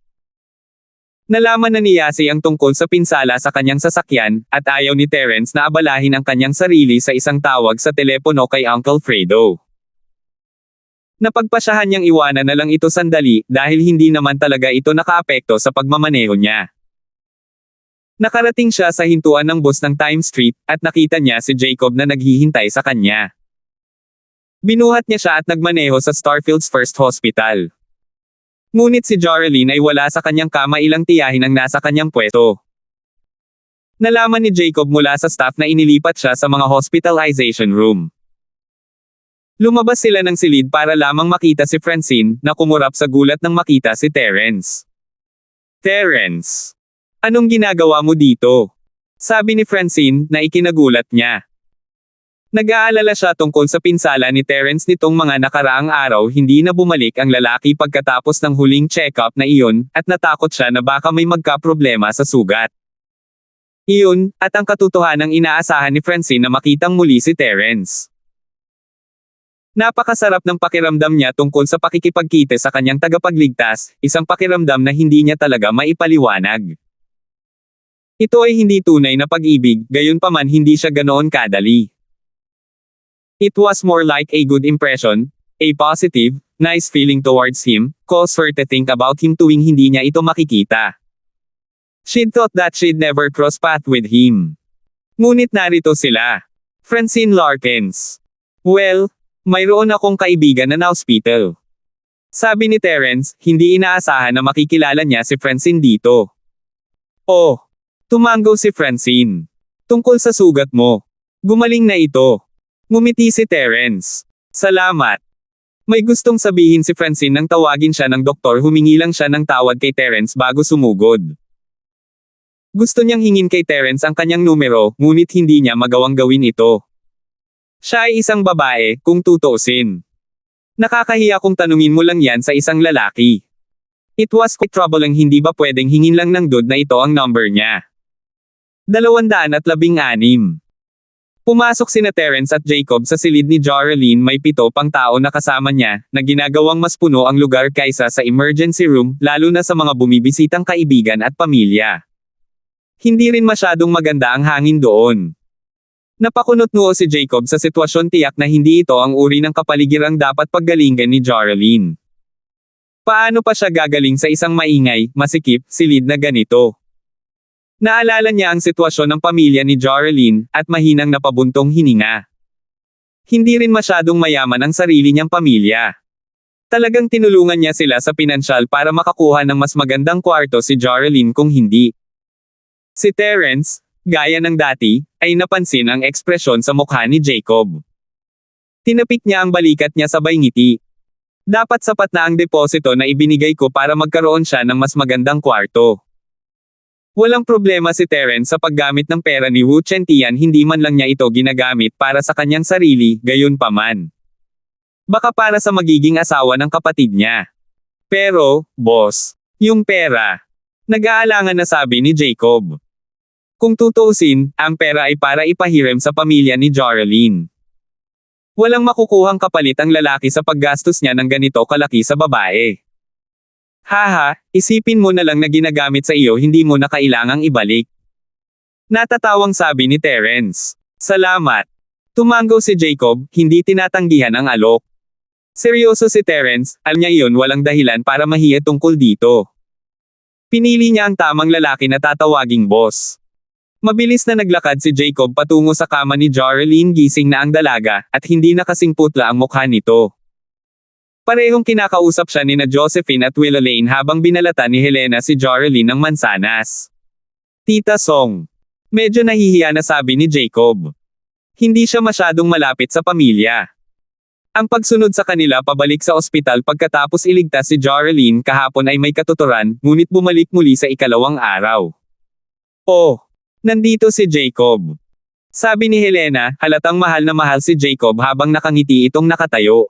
Nalaman na ni Yasi ang tungkol sa pinsala sa kanyang sasakyan, at ayaw ni Terence na abalahin ang kanyang sarili sa isang tawag sa telepono kay Uncle Fredo. Napagpasyahan niyang iwanan na lang ito sandali, dahil hindi naman talaga ito nakaapekto sa pagmamaneho niya. Nakarating siya sa hintuan ng bus ng Time Street, at nakita niya si Jacob na naghihintay sa kanya. Binuhat niya siya at nagmaneho sa Starfield's First Hospital. Ngunit si Joralyn ay wala sa kanyang kama, ilang tiyahin ang nasa kanyang pwesto. Nalaman ni Jacob mula sa staff na inilipat siya sa mga hospitalization room. Lumabas sila ng silid para lamang makita si Francine, na kumurap sa gulat nang makita si Terence. "Terence, anong ginagawa mo dito?" sabi ni Francine, na ikinagulat niya. Nag-aalala siya tungkol sa pinsala ni Terence nitong mga nakaraang araw. Hindi na bumalik ang lalaki pagkatapos ng huling check-up na iyon, at natakot siya na baka may magkaproblema sa sugat. Iyon, at ang katotohanang inaasahan ni Francine na makitang muli si Terence. Napakasarap ng pakiramdam niya tungkol sa pakikipagkita sa kanyang tagapagligtas, isang pakiramdam na hindi niya talaga maipaliwanag. Ito ay hindi tunay na pag-ibig, gayunpaman hindi siya ganoon kadali. It was more like a good impression, a positive, nice feeling towards him, cause her to think about him tuwing hindi niya ito makikita. She'd thought that she'd never cross path with him. Ngunit narito sila. Francine Larkins. "Well, mayroon akong kaibigan na na-hospital," sabi ni Terence, hindi inaasahan na makikilala niya si Francine dito. "Oh," tumango si Francine. "Tungkol sa sugat mo. Gumaling na ito." Ngumiti si Terence. "Salamat." May gustong sabihin si Francine nang tawagin siya ng doktor. Humingi lang siya ng tawad kay Terence bago sumugod. Gusto niyang hingin kay Terence ang kanyang numero, ngunit hindi niya magawang gawin ito. Siya ay isang babae, kung tutuusin. Nakakahiya kung tanungin mo lang yan sa isang lalaki. It was quite troubling. Hindi ba pwedeng hingin lang ng dude na ito ang number niya? 216. Pumasok sina Terence at Jacob sa silid ni Joralyn. May 7 pang tao na kasama niya, na ginagawang mas puno ang lugar kaysa sa emergency room, lalo na sa mga bumibisitang kaibigan at pamilya. Hindi rin masyadong maganda ang hangin doon. Napakunot noo si Jacob sa sitwasyon. Tiyak na hindi ito ang uri ng kapaligirang dapat paggalingan ni Joralyn. Paano pa siya gagaling sa isang maingay, masikip, silid na ganito? Naalala niya ang sitwasyon ng pamilya ni Joralyn, at mahinang napabuntong hininga. Hindi rin masyadong mayaman ang sarili niyang pamilya. Talagang tinulungan niya sila sa pinansyal para makakuha ng mas magandang kwarto si Joralyn. Kung hindi, si Terence, gaya ng dati, ay napansin ang ekspresyon sa mukha ni Jacob. Tinapik niya ang balikat niya sabay ngiti. "Dapat sapat na ang deposito na ibinigay ko para magkaroon siya ng mas magandang kwarto." Walang problema si Terence sa paggamit ng pera ni Wu Chentian. Hindi man lang niya ito ginagamit para sa kanyang sarili, gayunpaman. Baka para sa magiging asawa ng kapatid niya. "Pero, boss, yung pera." Nag-aalangan na sabi ni Jacob. Kung tutuusin, ang pera ay para ipahiram sa pamilya ni Joralyn. Walang makukuhang kapalit ang lalaki sa paggastos niya ng ganito kalaki sa babae. "Haha, isipin mo na lang na ginagamit sa iyo, hindi mo na kailangang ibalik." Natatawang sabi ni Terence. "Salamat." Tumango si Jacob, hindi tinatanggihan ang alok. Seryoso si Terence, alam niya iyon, walang dahilan para mahiya tungkol dito. Pinili niya ang tamang lalaki na tatawaging boss. Mabilis na naglakad si Jacob patungo sa kama ni Joralyn. Gising na ang dalaga, at hindi na kasing putla ang mukha nito. Parehong kinakausap siya ni na Josephine at Willalaine habang binalata ni Helena si Joralyn ng mansanas. "Tita Song." Medyo nahihiya na sabi ni Jacob. Hindi siya masyadong malapit sa pamilya. Ang pagsunod sa kanila pabalik sa ospital pagkatapos iligtas si Joralyn kahapon ay may katuturan, ngunit bumalik muli sa ikalawang araw. "Oh, nandito si Jacob," sabi ni Helena. Halatang mahal na mahal si Jacob habang nakangiti itong nakatayo.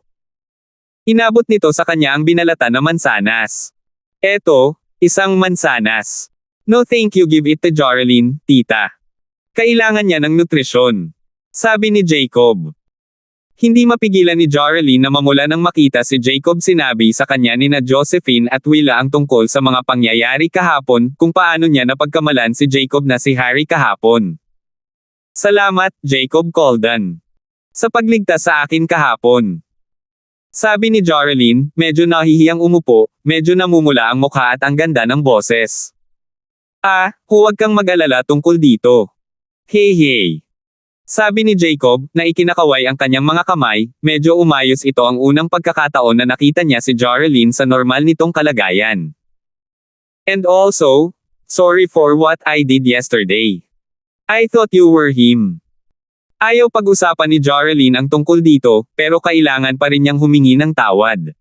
Inabot nito sa kanya ang binalata na mansanas. "Eto, isang mansanas." "No thank you, give it to Joralyn, tita. Kailangan niya ng nutrisyon," sabi ni Jacob. Hindi mapigilan ni Joralyn na mamula nang makita si Jacob. Sinabi sa kanya ni na Josephine at Willa ang tungkol sa mga pangyayari kahapon, kung paano niya napagkamalan si Jacob na si Harry kahapon. Salamat, Jacob Colden, sa pagligtas sa akin kahapon. Sabi ni Joralyn, medyo nahihiyang umupo, medyo namumula ang mukha at ang ganda ng boses. Huwag kang mag-alala tungkol dito. Hey. Sabi ni Jacob, na ikinakaway ang kanyang mga kamay, medyo umayos ito ang unang pagkakataon na nakita niya si Joralyn sa normal nitong kalagayan. And also, sorry for what I did yesterday. I thought you were him. Ayaw pag-usapan ni Joralyn ang tungkol dito, pero kailangan pa rin niyang humingi ng tawad.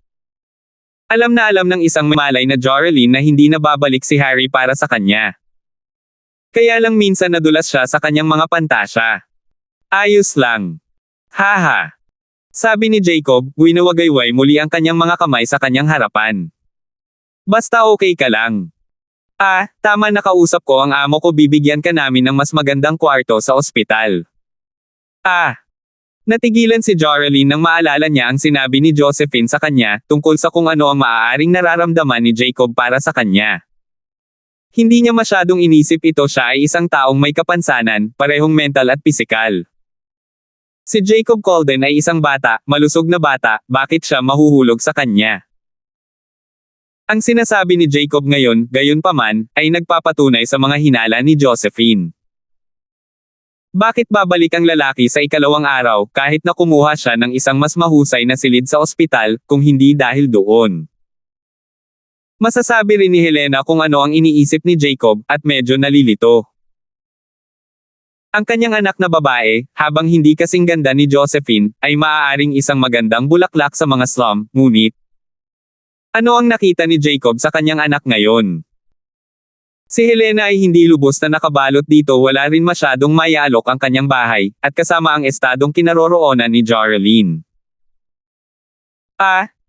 Alam na alam ng isang malay na Joralyn na hindi na babalik si Harry para sa kanya. Kaya lang minsan nadulas siya sa kanyang mga pantasya. Ayos lang. Haha. Sabi ni Jacob, winawagayway muli ang kanyang mga kamay sa kanyang harapan. Basta okay ka lang. Tama, nakausap ko ang amo ko, bibigyan ka namin ng mas magandang kwarto sa ospital. Natigilan si Joralyn nang maalala niya ang sinabi ni Josephine sa kanya, tungkol sa kung ano ang maaaring nararamdaman ni Jacob para sa kanya. Hindi niya masyadong inisip ito, siya ay isang taong may kapansanan, parehong mental at pisikal. Si Jacob Colden ay isang bata, malusog na bata, bakit siya mahuhulog sa kanya? Ang sinasabi ni Jacob ngayon, gayunpaman, ay nagpapatunay sa mga hinala ni Josephine. Bakit babalik ang lalaki sa ikalawang araw, kahit na kumuha siya ng isang mas mahusay na silid sa ospital, kung hindi dahil doon? Masasabi rin ni Helena kung ano ang iniisip ni Jacob, at medyo nalilito. Ang kanyang anak na babae, habang hindi kasing ganda ni Josephine, ay maaaring isang magandang bulaklak sa mga slum, ngunit ano ang nakita ni Jacob sa kanyang anak ngayon? Si Helena ay hindi lubos na nakabalot dito, wala rin masyadong mayaalok ang kanyang bahay, at kasama ang estadong kinaroroonan ni Joralyn.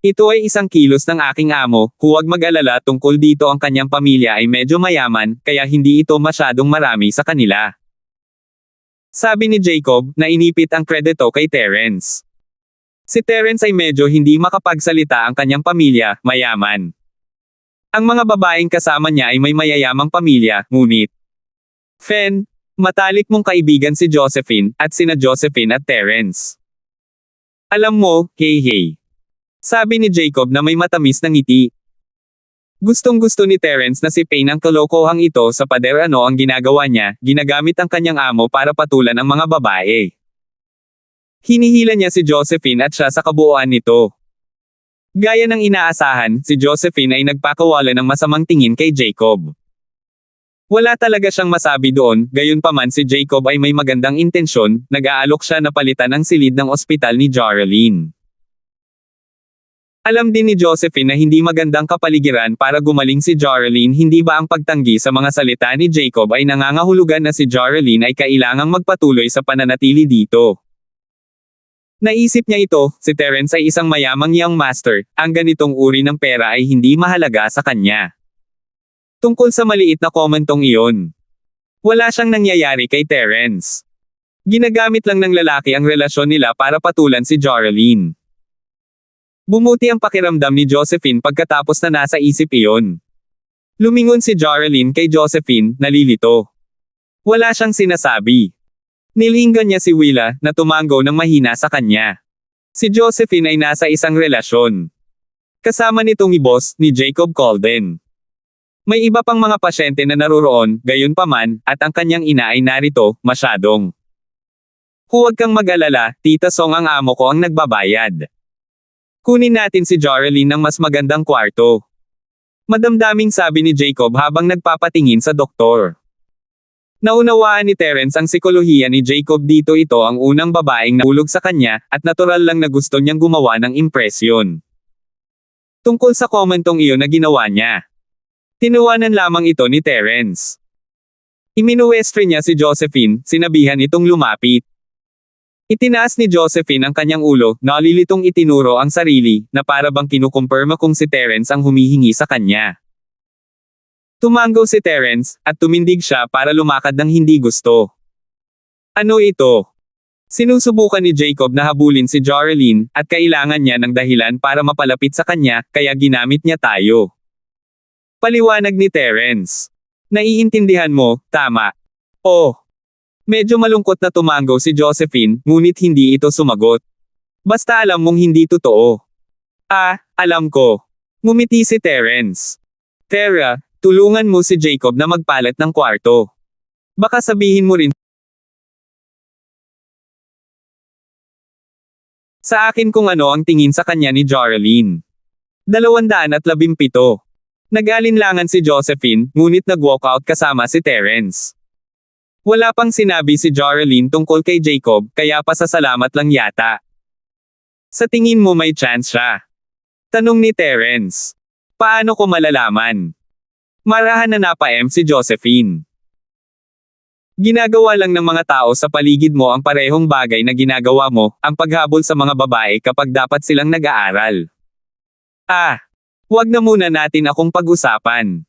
Ito ay isang kilos ng aking amo, huwag mag-alala tungkol dito, ang kanyang pamilya ay medyo mayaman, kaya hindi ito masyadong marami sa kanila. Sabi ni Jacob, na inipit ang kredito kay Terence. Si Terence ay medyo hindi makapagsalita, ang kanyang pamilya, mayaman. Ang mga babaeng kasama niya ay may mayayamang pamilya, ngunit Fen, matalik mong kaibigan si Josephine, at sina Josephine at Terence. Alam mo, hey. Sabi ni Jacob na may matamis na ngiti. Gustong-gusto ni Terence na si Payne ang kalokohang ito sa pader. Ano ang ginagawa niya, ginagamit ang kanyang amo para patulan ang mga babae. Hinihila niya si Josephine at siya sa kabuuan nito. Gaya ng inaasahan, si Josephine ay nagpakawala ng masamang tingin kay Jacob. Wala talaga siyang masabi doon, gayunpaman si Jacob ay may magandang intensyon, nag-aalok siya na palitan ang silid ng ospital ni Joralyn. Alam din ni Josephine na hindi magandang kapaligiran para gumaling si Joralyn, hindi ba ang pagtanggi sa mga salita ni Jacob ay nangangahulugan na si Joralyn ay kailangang magpatuloy sa pananatili dito. Naisip niya ito, si Terence ay isang mayamang young master, ang ganitong uri ng pera ay hindi mahalaga sa kanya. Tungkol sa maliit na komentong iyon, wala siyang nangyayari kay Terence. Ginagamit lang ng lalaki ang relasyon nila para patulan si Joralyn. Bumuti ang pakiramdam ni Josephine pagkatapos na nasa isip iyon. Lumingon si Joralyn kay Josephine, nalilito. Wala siyang sinasabi. Nilinggan niya si Willa, na tumango ng mahina sa kanya. Si Josephine ay nasa isang relasyon. Kasama nitong boss, ni Jacob Colden. May iba pang mga pasyente na naroroon, gayunpaman, at ang kanyang ina ay narito, masyadong. Huwag kang mag-alala, Tita Song, ang amo ko ang nagbabayad. Kunin natin si Joralyn ng mas magandang kwarto. Madamdaming sabi ni Jacob habang nagpapatingin sa doktor. Naunawaan ni Terence ang sikolohiya ni Jacob dito, ito ang unang babaeng nahulog sa kanya, at natural lang na gusto niyang gumawa ng impresyon. Tungkol sa komentong iyon na ginawa niya. Tinuwanan lamang ito ni Terence. Iminuwestre niya si Josephine, sinabihan itong lumapit. Itinaas ni Josephine ang kanyang ulo, nalilitong itinuro ang sarili, na para bang kinukumpirma kung si Terence ang humihingi sa kanya. Tumango si Terence, at tumindig siya para lumakad ng hindi gusto. Ano ito? Sinusubukan ni Jacob na habulin si Jorelyn, at kailangan niya ng dahilan para mapalapit sa kanya, kaya ginamit niya tayo. Paliwanag ni Terence. Naiintindihan mo, tama. Oh. Medyo malungkot na tumango si Josephine, ngunit hindi ito sumagot. Basta alam mong hindi totoo. Alam ko. Ngumiti si Terence. Tara, tulungan mo si Jacob na magpalit ng kwarto. Baka sabihin mo rin sa akin kung ano ang tingin sa kanya ni Jorelyn. 217. Nag-alinlangan si Josephine, ngunit nag-walkout kasama si Terence. Wala pang sinabi si Jorelyn tungkol kay Jacob, kaya pasasalamat lang yata. Sa tingin mo may chance siya? Tanong ni Terence. Paano ko malalaman? Marahan na napa-M si Josephine. Ginagawa lang ng mga tao sa paligid mo ang parehong bagay na ginagawa mo, ang paghabol sa mga babae kapag dapat silang nag-aaral. Wag na muna natin akong pag-usapan.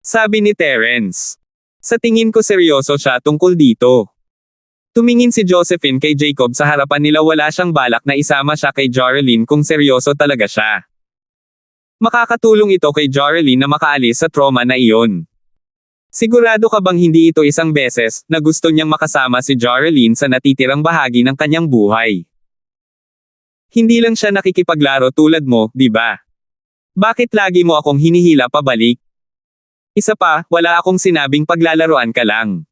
Sabi ni Terence. Sa tingin ko seryoso siya tungkol dito. Tumingin si Josephine kay Jacob sa harapan nila, wala siyang balak na isama siya kay Jorelyn kung seryoso talaga siya. Makakatulong ito kay Jorelyn na makaalis sa trauma na iyon. Sigurado ka bang hindi ito isang beses na gusto niyang makasama si Jorelyn sa natitirang bahagi ng kanyang buhay? Hindi lang siya nakikipaglaro tulad mo, di ba? Bakit lagi mo akong hinihila pabalik? Isa pa, wala akong sinabing paglalaroan ka lang.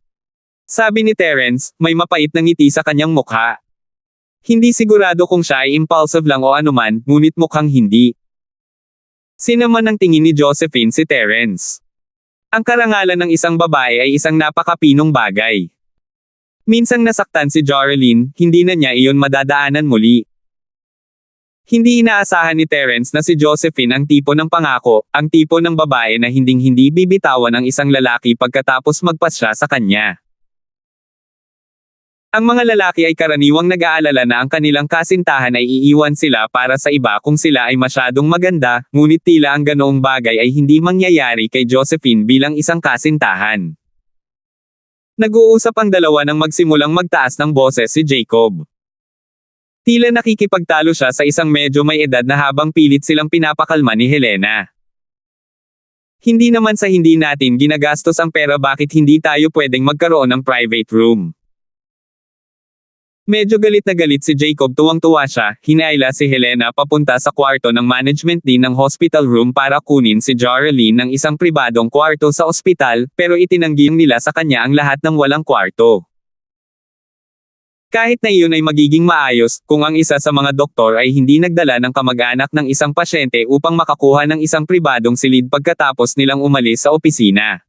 Sabi ni Terence, may mapait na ngiti sa kanyang mukha. Hindi sigurado kung siya ay impulsive lang o anuman, ngunit mukhang hindi. Sinaman ang tingin ni Josephine si Terence. Ang karangalan ng isang babae ay isang napakapinong bagay. Minsang nasaktan si Jorelyn, hindi na niya iyon madadaanan muli. Hindi inaasahan ni Terence na si Josephine ang tipo ng pangako, ang tipo ng babae na hinding-hindi bibitawan ang isang lalaki pagkatapos magpasya sa kanya. Ang mga lalaki ay karaniwang nag-aalala na ang kanilang kasintahan ay iiwan sila para sa iba kung sila ay masyadong maganda, ngunit tila ang ganoong bagay ay hindi mangyayari kay Josephine bilang isang kasintahan. Nag-uusap ang dalawa nang magsimulang magtaas ng boses si Jacob. Tila nakikipagtalo siya sa isang medyo may edad na habang pilit silang pinapakalma ni Helena. Hindi naman sa hindi natin ginagastos ang pera, bakit hindi tayo pwedeng magkaroon ng private room? Medyo galit na galit si Jacob, tuwang-tuwa siya, hinaila si Helena papunta sa kwarto ng management din ng hospital room para kunin si Jorelyn ng isang pribadong kwarto sa ospital, pero itinanggi nila sa kanya ang lahat ng walang kwarto. Kahit na iyon ay magiging maayos, kung ang isa sa mga doktor ay hindi nagdala ng kamag-anak ng isang pasyente upang makakuha ng isang pribadong silid pagkatapos nilang umalis sa opisina.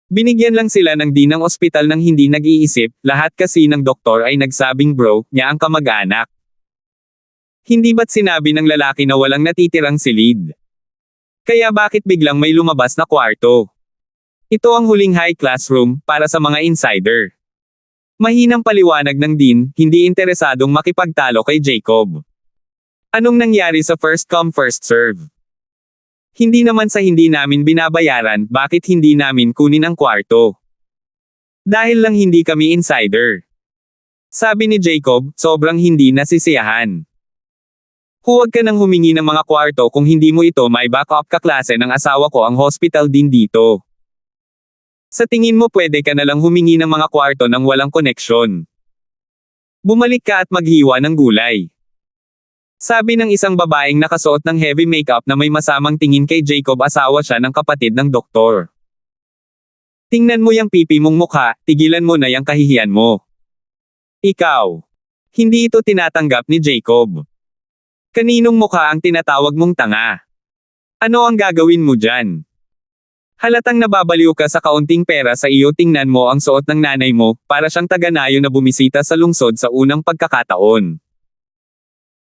Binigyan lang sila ng din ng ospital ng hindi nag-iisip, lahat kasi ng doktor ay nagsabing bro niya ang kamag-anak. Hindi ba't sinabi ng lalaki na walang natitirang silid? Kaya bakit biglang may lumabas na kwarto? Ito ang huling high class room para sa mga insider. Mahinang paliwanag ng din, hindi interesadong makipagtalo kay Jacob. Anong nangyari sa first come first serve? Hindi naman sa hindi namin binabayaran, bakit hindi namin kunin ang kwarto? Dahil lang hindi kami insider. Sabi ni Jacob, sobrang hindi nasisiyahan. Huwag ka nang humingi ng mga kwarto kung hindi mo ito may backup kaklase ng asawa ko, ang hospital din dito. Sa tingin mo pwede ka na lang humingi ng mga kwarto ng walang koneksyon. Bumalik ka at maghiwa ng gulay. Sabi ng isang babaeng nakasuot ng heavy makeup na may masamang tingin kay Jacob, asawa siya ng kapatid ng doktor. Tingnan mo yang pipi mong mukha, tigilan mo na yang kahihiyan mo. Ikaw. Hindi ito tinatanggap ni Jacob. Kaninong mukha ang tinatawag mong tanga? Ano ang gagawin mo dyan? Halatang nababaliw ka sa kaunting pera sa iyo, tingnan mo ang suot ng nanay mo, para siyang taga-Nayo na bumisita sa lungsod sa unang pagkakataon.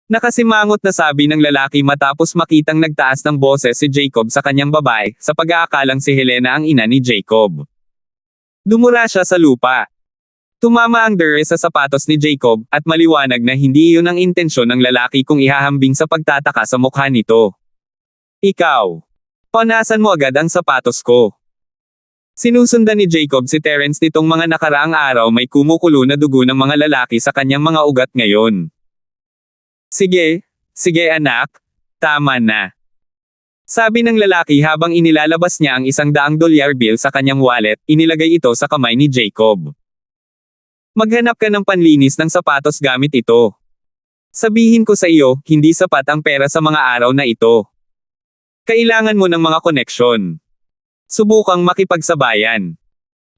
Nakasimangot na sabi ng lalaki matapos makitang nagtaas ng boses si Jacob sa kanyang babae, sa pag-aakalang si Helena ang ina ni Jacob. Dumura siya sa lupa. Tumama ang dere sa sapatos ni Jacob, at maliwanag na hindi iyon ang intensyon ng lalaki kung ihahambing sa pagtataka sa mukha nito. Ikaw. Punasan mo agad ang sapatos ko. Sinusundan ni Jacob si Terence nitong mga nakaraang araw, may kumukulo na dugo ng mga lalaki sa kanyang mga ugat ngayon. Sige, sige anak, tama na. Sabi ng lalaki habang inilalabas niya ang $100 bill sa kanyang wallet, inilagay ito sa kamay ni Jacob. Maghanap ka ng panlinis ng sapatos gamit ito. Sabihin ko sa iyo, hindi sapat ang pera sa mga araw na ito. Kailangan mo ng mga koneksyon. Subukang makipagsabayan.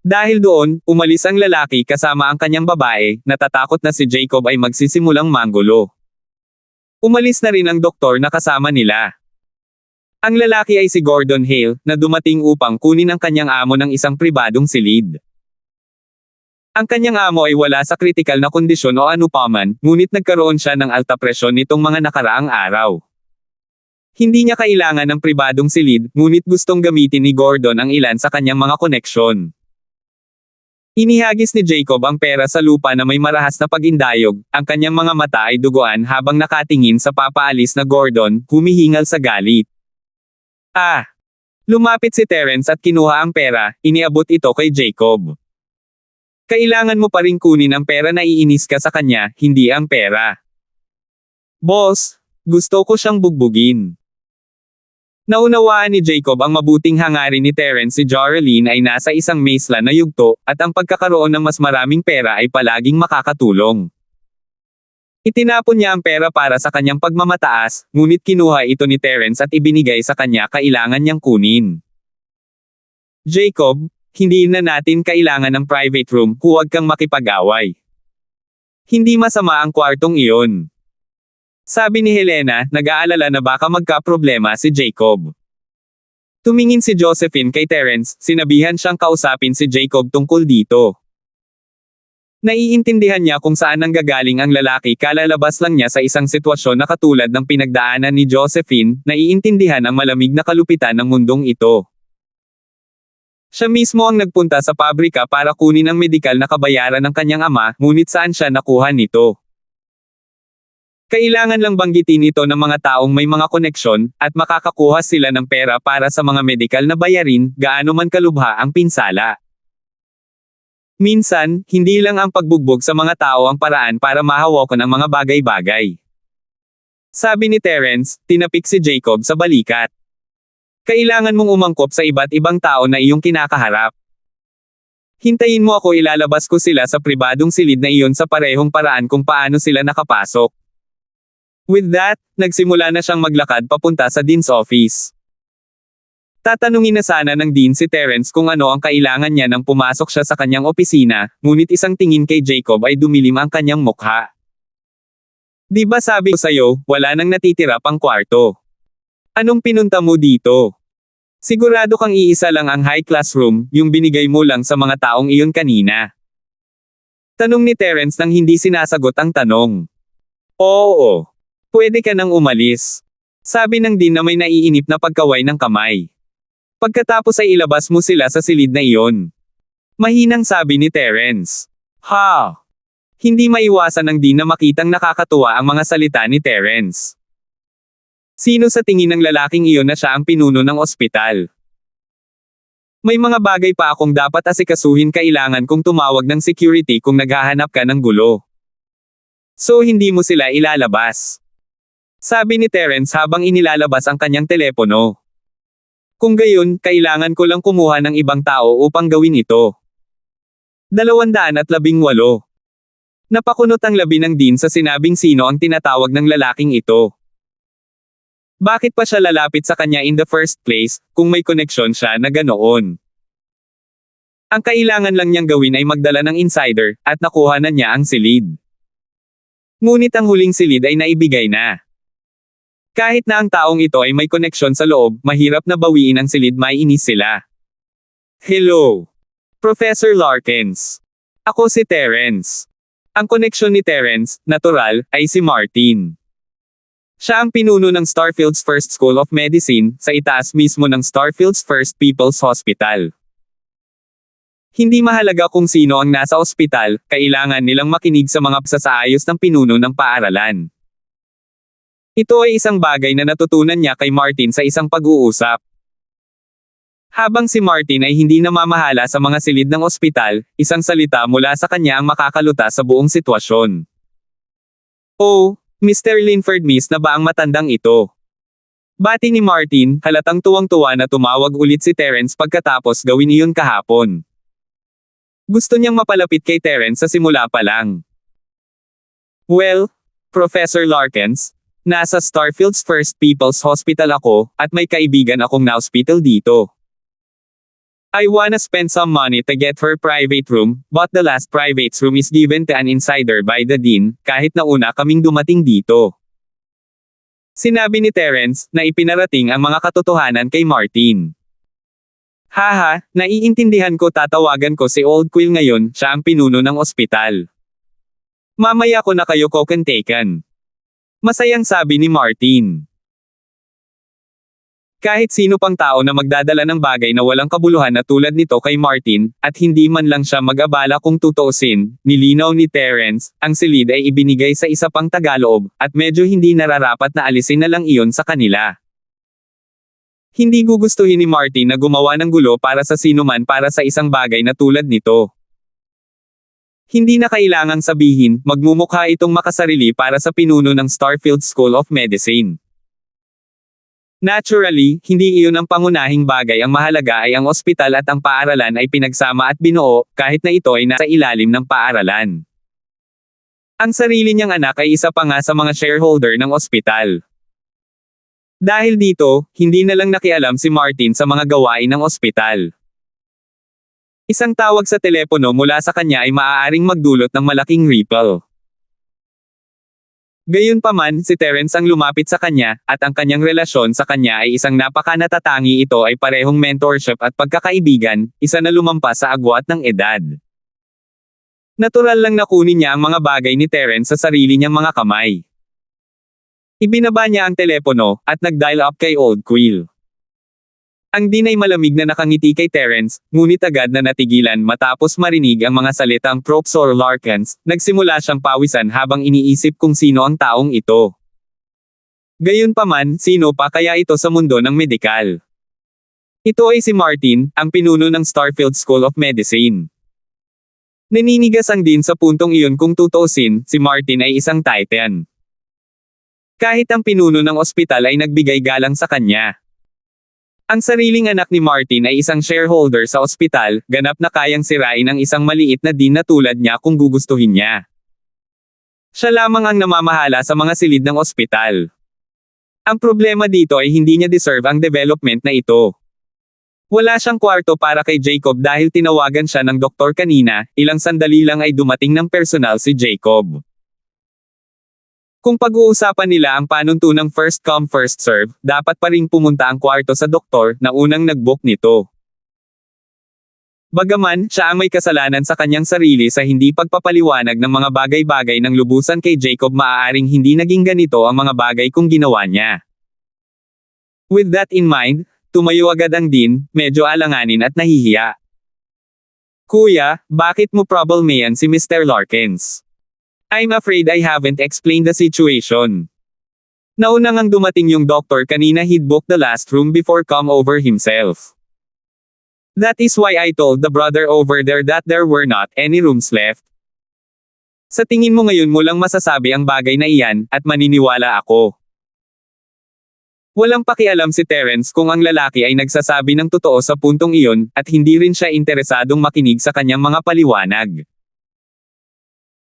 Dahil doon, umalis ang lalaki kasama ang kanyang babae, natatakot na si Jacob ay magsisimulang manggulo. Umalis na rin ang doktor na kasama nila. Ang lalaki ay si Gordon Hale, na dumating upang kunin ang kanyang amo ng isang pribadong silid. Ang kanyang amo ay wala sa kritikal na kondisyon o anupaman, ngunit nagkaroon siya ng alta presyon nitong mga nakaraang araw. Hindi niya kailangan ng pribadong silid, ngunit gustong gamitin ni Gordon ang ilan sa kanyang mga koneksyon. Inihagis ni Jacob ang pera sa lupa na may marahas na pag-indayog, ang kanyang mga mata ay duguan habang nakatingin sa papaalis na Gordon, humihingal sa galit. Lumapit si Terence at kinuha ang pera, iniabot ito kay Jacob. Kailangan mo pa rin kunin ang pera, na iinis ka sa kanya, hindi ang pera. Boss, gusto ko siyang bugbugin. Naunawaan ni Jacob ang mabuting hangarin ni Terence. Si Joralyn ay nasa isang maisla na yugto, at ang pagkakaroon ng mas maraming pera ay palaging makakatulong. Itinapon niya ang pera para sa kanyang pagmamataas, ngunit kinuha ito ni Terence at ibinigay sa kanya, kailangan niyang kunin. Jacob, hindi na natin kailangan ng private room, huwag kang makipag-away. Hindi masama ang kwartong iyon. Sabi ni Helena, nag-aalala na baka magka-problema si Jacob. Tumingin si Josephine kay Terence, sinabihan siyang kausapin si Jacob tungkol dito. Naiintindihan niya kung saan nanggagaling ang lalaki, kalalabas lang niya sa isang sitwasyon na katulad ng pinagdaanan ni Josephine, naiintindihan ang malamig na kalupitan ng mundong ito. Siya mismo ang nagpunta sa pabrika para kunin ang medikal na kabayaran ng kanyang ama, ngunit saan siya nakuha nito? Kailangan lang banggitin ito ng mga taong may mga koneksyon, at makakakuha sila ng pera para sa mga medikal na bayarin, gaano man kalubha ang pinsala. Minsan, hindi lang ang pagbugbog sa mga tao ang paraan para mahawakan ang mga bagay-bagay. Sabi ni Terence, tinapik si Jacob sa balikat. Kailangan mong umangkop sa iba't ibang tao na iyong kinakaharap. Hintayin mo ako, ilalabas ko sila sa pribadong silid na iyon sa parehong paraan kung paano sila nakapasok. With that, nagsimula na siyang maglakad papunta sa Dean's office. Tatanungin na sana ng Dean si Terence kung ano ang kailangan niya nang pumasok siya sa kanyang opisina, ngunit isang tingin kay Jacob ay dumilim ang kanyang mukha. Di ba sabi ko sa'yo, wala nang natitira pang kwarto? Anong pinunta mo dito? Sigurado kang iisa lang ang high-class room, yung binigay mo lang sa mga taong iyon kanina. Tanong ni Terence nang hindi sinasagot ang tanong. Oo. Pwede ka nang umalis. Sabi ng Dean na may naiinip na pagkaway ng kamay. Pagkatapos ay ilabas mo sila sa silid na iyon. Mahinang sabi ni Terence. Hindi maiwasan ng Dean na makitang nakakatuwa ang mga salita ni Terence. Sino sa tingin ng lalaking iyon na siya ang pinuno ng ospital? May mga bagay pa akong dapat asikasuhin, kailangan kong tumawag ng security kung naghahanap ka ng gulo. So hindi mo sila ilalabas? Sabi ni Terence habang inilalabas ang kanyang telepono. Kung gayon, kailangan ko lang kumuha ng ibang tao upang gawin ito. 218. Napakunot ang labi ng Dean sa sinabing sino ang tinatawag ng lalaking ito. Bakit pa siya lalapit sa kanya in the first place, kung may koneksyon siya na ganoon? Ang kailangan lang niyang gawin ay magdala ng insider, at nakuha na niya ang silid. Ngunit ang huling silid ay naibigay na. Kahit na ang taong ito ay may koneksyon sa loob, mahirap na bawiin ang silid, maiinis sila. Hello, Professor Larkins. Ako si Terence. Ang koneksyon ni Terence, natural, ay si Martin. Siya ang pinuno ng Starfield's First School of Medicine, sa itaas mismo ng Starfield's First People's Hospital. Hindi mahalaga kung sino ang nasa ospital, kailangan nilang makinig sa mga pasasaayos ng pinuno ng paaralan. Ito ay isang bagay na natutunan niya kay Martin sa isang pag-uusap. Habang si Martin ay hindi namamahala sa mga silid ng ospital, isang salita mula sa kanya ang makakaluta sa buong sitwasyon. "Oh, Mr. Linford, miss na ba ang matandang ito?" Bati ni Martin, halatang tuwang-tuwa na tumawag ulit si Terence pagkatapos gawin iyon kahapon. Gusto niyang mapalapit kay Terence sa simula pa lang. "Well, Professor Larkins, nasa Starfield's First People's Hospital ako, at may kaibigan akong na-hospital dito. I wanna spend some money to get her private room, but the last private room is given to an insider by the dean, kahit na una kaming dumating dito." Sinabi ni Terence, na ipinarating ang mga katotohanan kay Martin. "Haha, naiintindihan ko, tatawagan ko si Old Quill ngayon, siya ang pinuno ng ospital. Mamaya ko na kayo kokontakan." Masayang sabi ni Martin. Kahit sino pang tao na magdadala ng bagay na walang kabuluhan na tulad nito kay Martin, at hindi man lang siya mag-abala kung tutuusin, nilinaw ni Terence, ang silid ay ibinigay sa isa pang tagaloob, at medyo hindi nararapat na alisin na lang iyon sa kanila. Hindi gugustuhin ni Martin na gumawa ng gulo para sa sinuman para sa isang bagay na tulad nito. Hindi na kailangang sabihin, magmumukha itong makasarili para sa pinuno ng Starfield School of Medicine. Naturally, hindi iyon ang pangunahing bagay, ang mahalaga ay ang ospital at ang paaralan ay pinagsama at binuo, kahit na ito ay nasa ilalim ng paaralan. Ang sarili niyang anak ay isa pa nga sa mga shareholder ng ospital. Dahil dito, hindi na lang nakialam si Martin sa mga gawain ng ospital. Isang tawag sa telepono mula sa kanya ay maaaring magdulot ng malaking ripple. Gayunpaman, si Terence ang lumapit sa kanya, at ang kanyang relasyon sa kanya ay isang napaka-natatangi. Ito ay parehong mentorship at pagkakaibigan, isa na lumampas sa agwat ng edad. Natural lang na kunin niya ang mga bagay ni Terence sa sarili niyang mga kamay. Ibinaba niya ang telepono, at nag-dial up kay Old Quill. Ang Dean ay malamig na nakangiti kay Terence, ngunit agad na natigilan matapos marinig ang mga salitang Professor Larkins. Nagsimula siyang pawisan habang iniisip kung sino ang taong ito. Gayunpaman, sino pa kaya ito sa mundo ng medikal? Ito ay si Martin, ang pinuno ng Starfield School of Medicine. Naninigas ang Dean sa puntong iyon. Kung tutuusin, si Martin ay isang titan. Kahit ang pinuno ng ospital ay nagbigay galang sa kanya. Ang sariling anak ni Martin ay isang shareholder sa ospital, ganap na kayang sirain ang isang maliit na dean na tulad niya kung gugustuhin niya. Siya lamang ang namamahala sa mga silid ng ospital. Ang problema dito ay hindi niya deserve ang development na ito. Wala siyang kwarto para kay Jacob dahil tinawagan siya ng doktor kanina, ilang sandali lang ay dumating ng personal si Jacob. Kung pag-uusapan nila ang panuntunang first come first serve, dapat pa ring pumunta ang kwarto sa doktor na unang nag-book nito. Bagaman, siya ang may kasalanan sa kanyang sarili sa hindi pagpapaliwanag ng mga bagay-bagay ng lubusan kay Jacob, maaaring hindi naging ganito ang mga bagay kung ginawa niya. With that in mind, tumayo agad ang Dean, medyo alanganin at nahihiya. "Kuya, bakit mo problemayan si Mr. Larkins? I'm afraid I haven't explained the situation. Nauna ngang dumating yung doktor kanina, he'd booked the last room before come over himself. That is why I told the brother over there that there were not any rooms left. Sa tingin mo ngayon mo lang masasabi ang bagay na iyan, at maniniwala ako." Walang pakialam si Terence kung ang lalaki ay nagsasabi ng totoo sa puntong iyon, at hindi rin siya interesadong makinig sa kanyang mga paliwanag.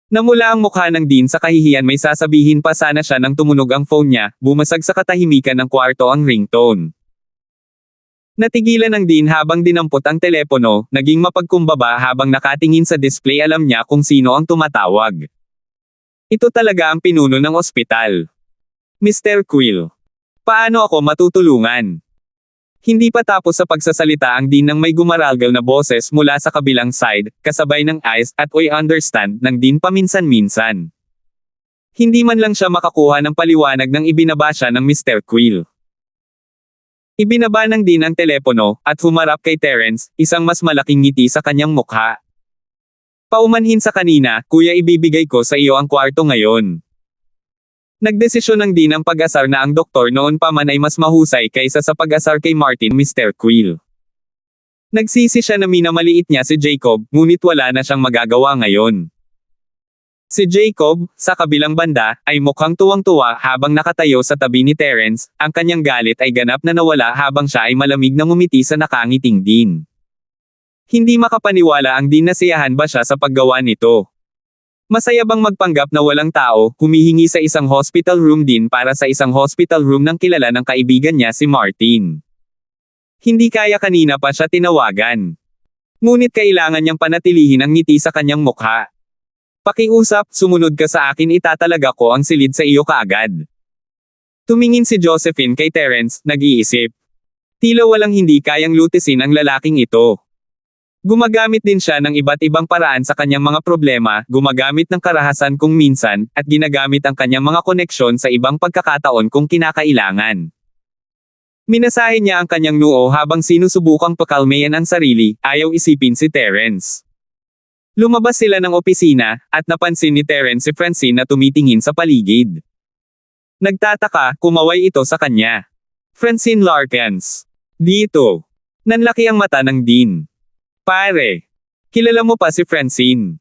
Namula ang mukha ng Dean sa kahihiyan, may sasabihin pa sana siya nang tumunog ang phone niya, bumasag sa katahimikan ng kwarto ang ringtone. Natigilan ang Dean habang dinampot ang telepono, naging mapagkumbaba habang nakatingin sa display. Alam niya kung sino ang tumatawag. Ito talaga ang pinuno ng ospital. "Mr. Quill. Paano ako matutulungan?" Hindi pa tapos sa pagsasalita ang Dean nang may gumaralgal na boses mula sa kabilang side, kasabay ng eyes at "I understand" ng Dean paminsan-minsan. Hindi man lang siya makakuha ng paliwanag nang ibinaba siya ng Mr. Quill. Ibinaba ng Dean ang telepono, at humarap kay Terence, isang mas malaking ngiti sa kanyang mukha. Paumanhin sa kanina, "Kuya, ibibigay ko sa iyo ang kwarto ngayon." Nagdesisyon ng Dean ang pag-asar na ang doktor noon pa man ay mas mahusay kaysa sa pag-asar kay Martin, Mr. Quill. Nagsisi siya na minamaliit niya si Jacob, ngunit wala na siyang magagawa ngayon. Si Jacob, sa kabilang banda, ay mukhang tuwang-tuwa habang nakatayo sa tabi ni Terence, ang kanyang galit ay ganap na nawala habang siya ay malamig na ngumiti sa nakangiting Dean. Hindi makapaniwala ang Dean na siyahan ba siya sa paggawa nito. Masaya bang magpanggap na walang tao, humihingi sa isang hospital room din para sa isang hospital room ng kilala ng kaibigan niya si Martin. Hindi kaya kanina pa siya tinawagan. Ngunit kailangan niyang panatilihin ang ngiti sa kanyang mukha. Pakiusap, sumunod ka sa akin itatalaga ko ang silid sa iyo kaagad. Tumingin si Josephine kay Terence, nag-iisip. Tila walang hindi kayang lutisin ang lalaking ito. Gumagamit din siya ng iba't ibang paraan sa kanyang mga problema, gumagamit ng karahasan kung minsan, at ginagamit ang kanyang mga koneksyon sa ibang pagkakataon kung kinakailangan. Minasahe niya ang kanyang noo habang sinusubukang pakalmayan ang sarili, ayaw isipin si Terence. Lumabas sila ng opisina, at napansin ni Terence si Francine na tumitingin sa paligid. Nagtataka, kumaway ito sa kanya. Francine Larkins. Dito. Nanlaki ang mata ng Dean. Pare. Kilala mo pa si Francine.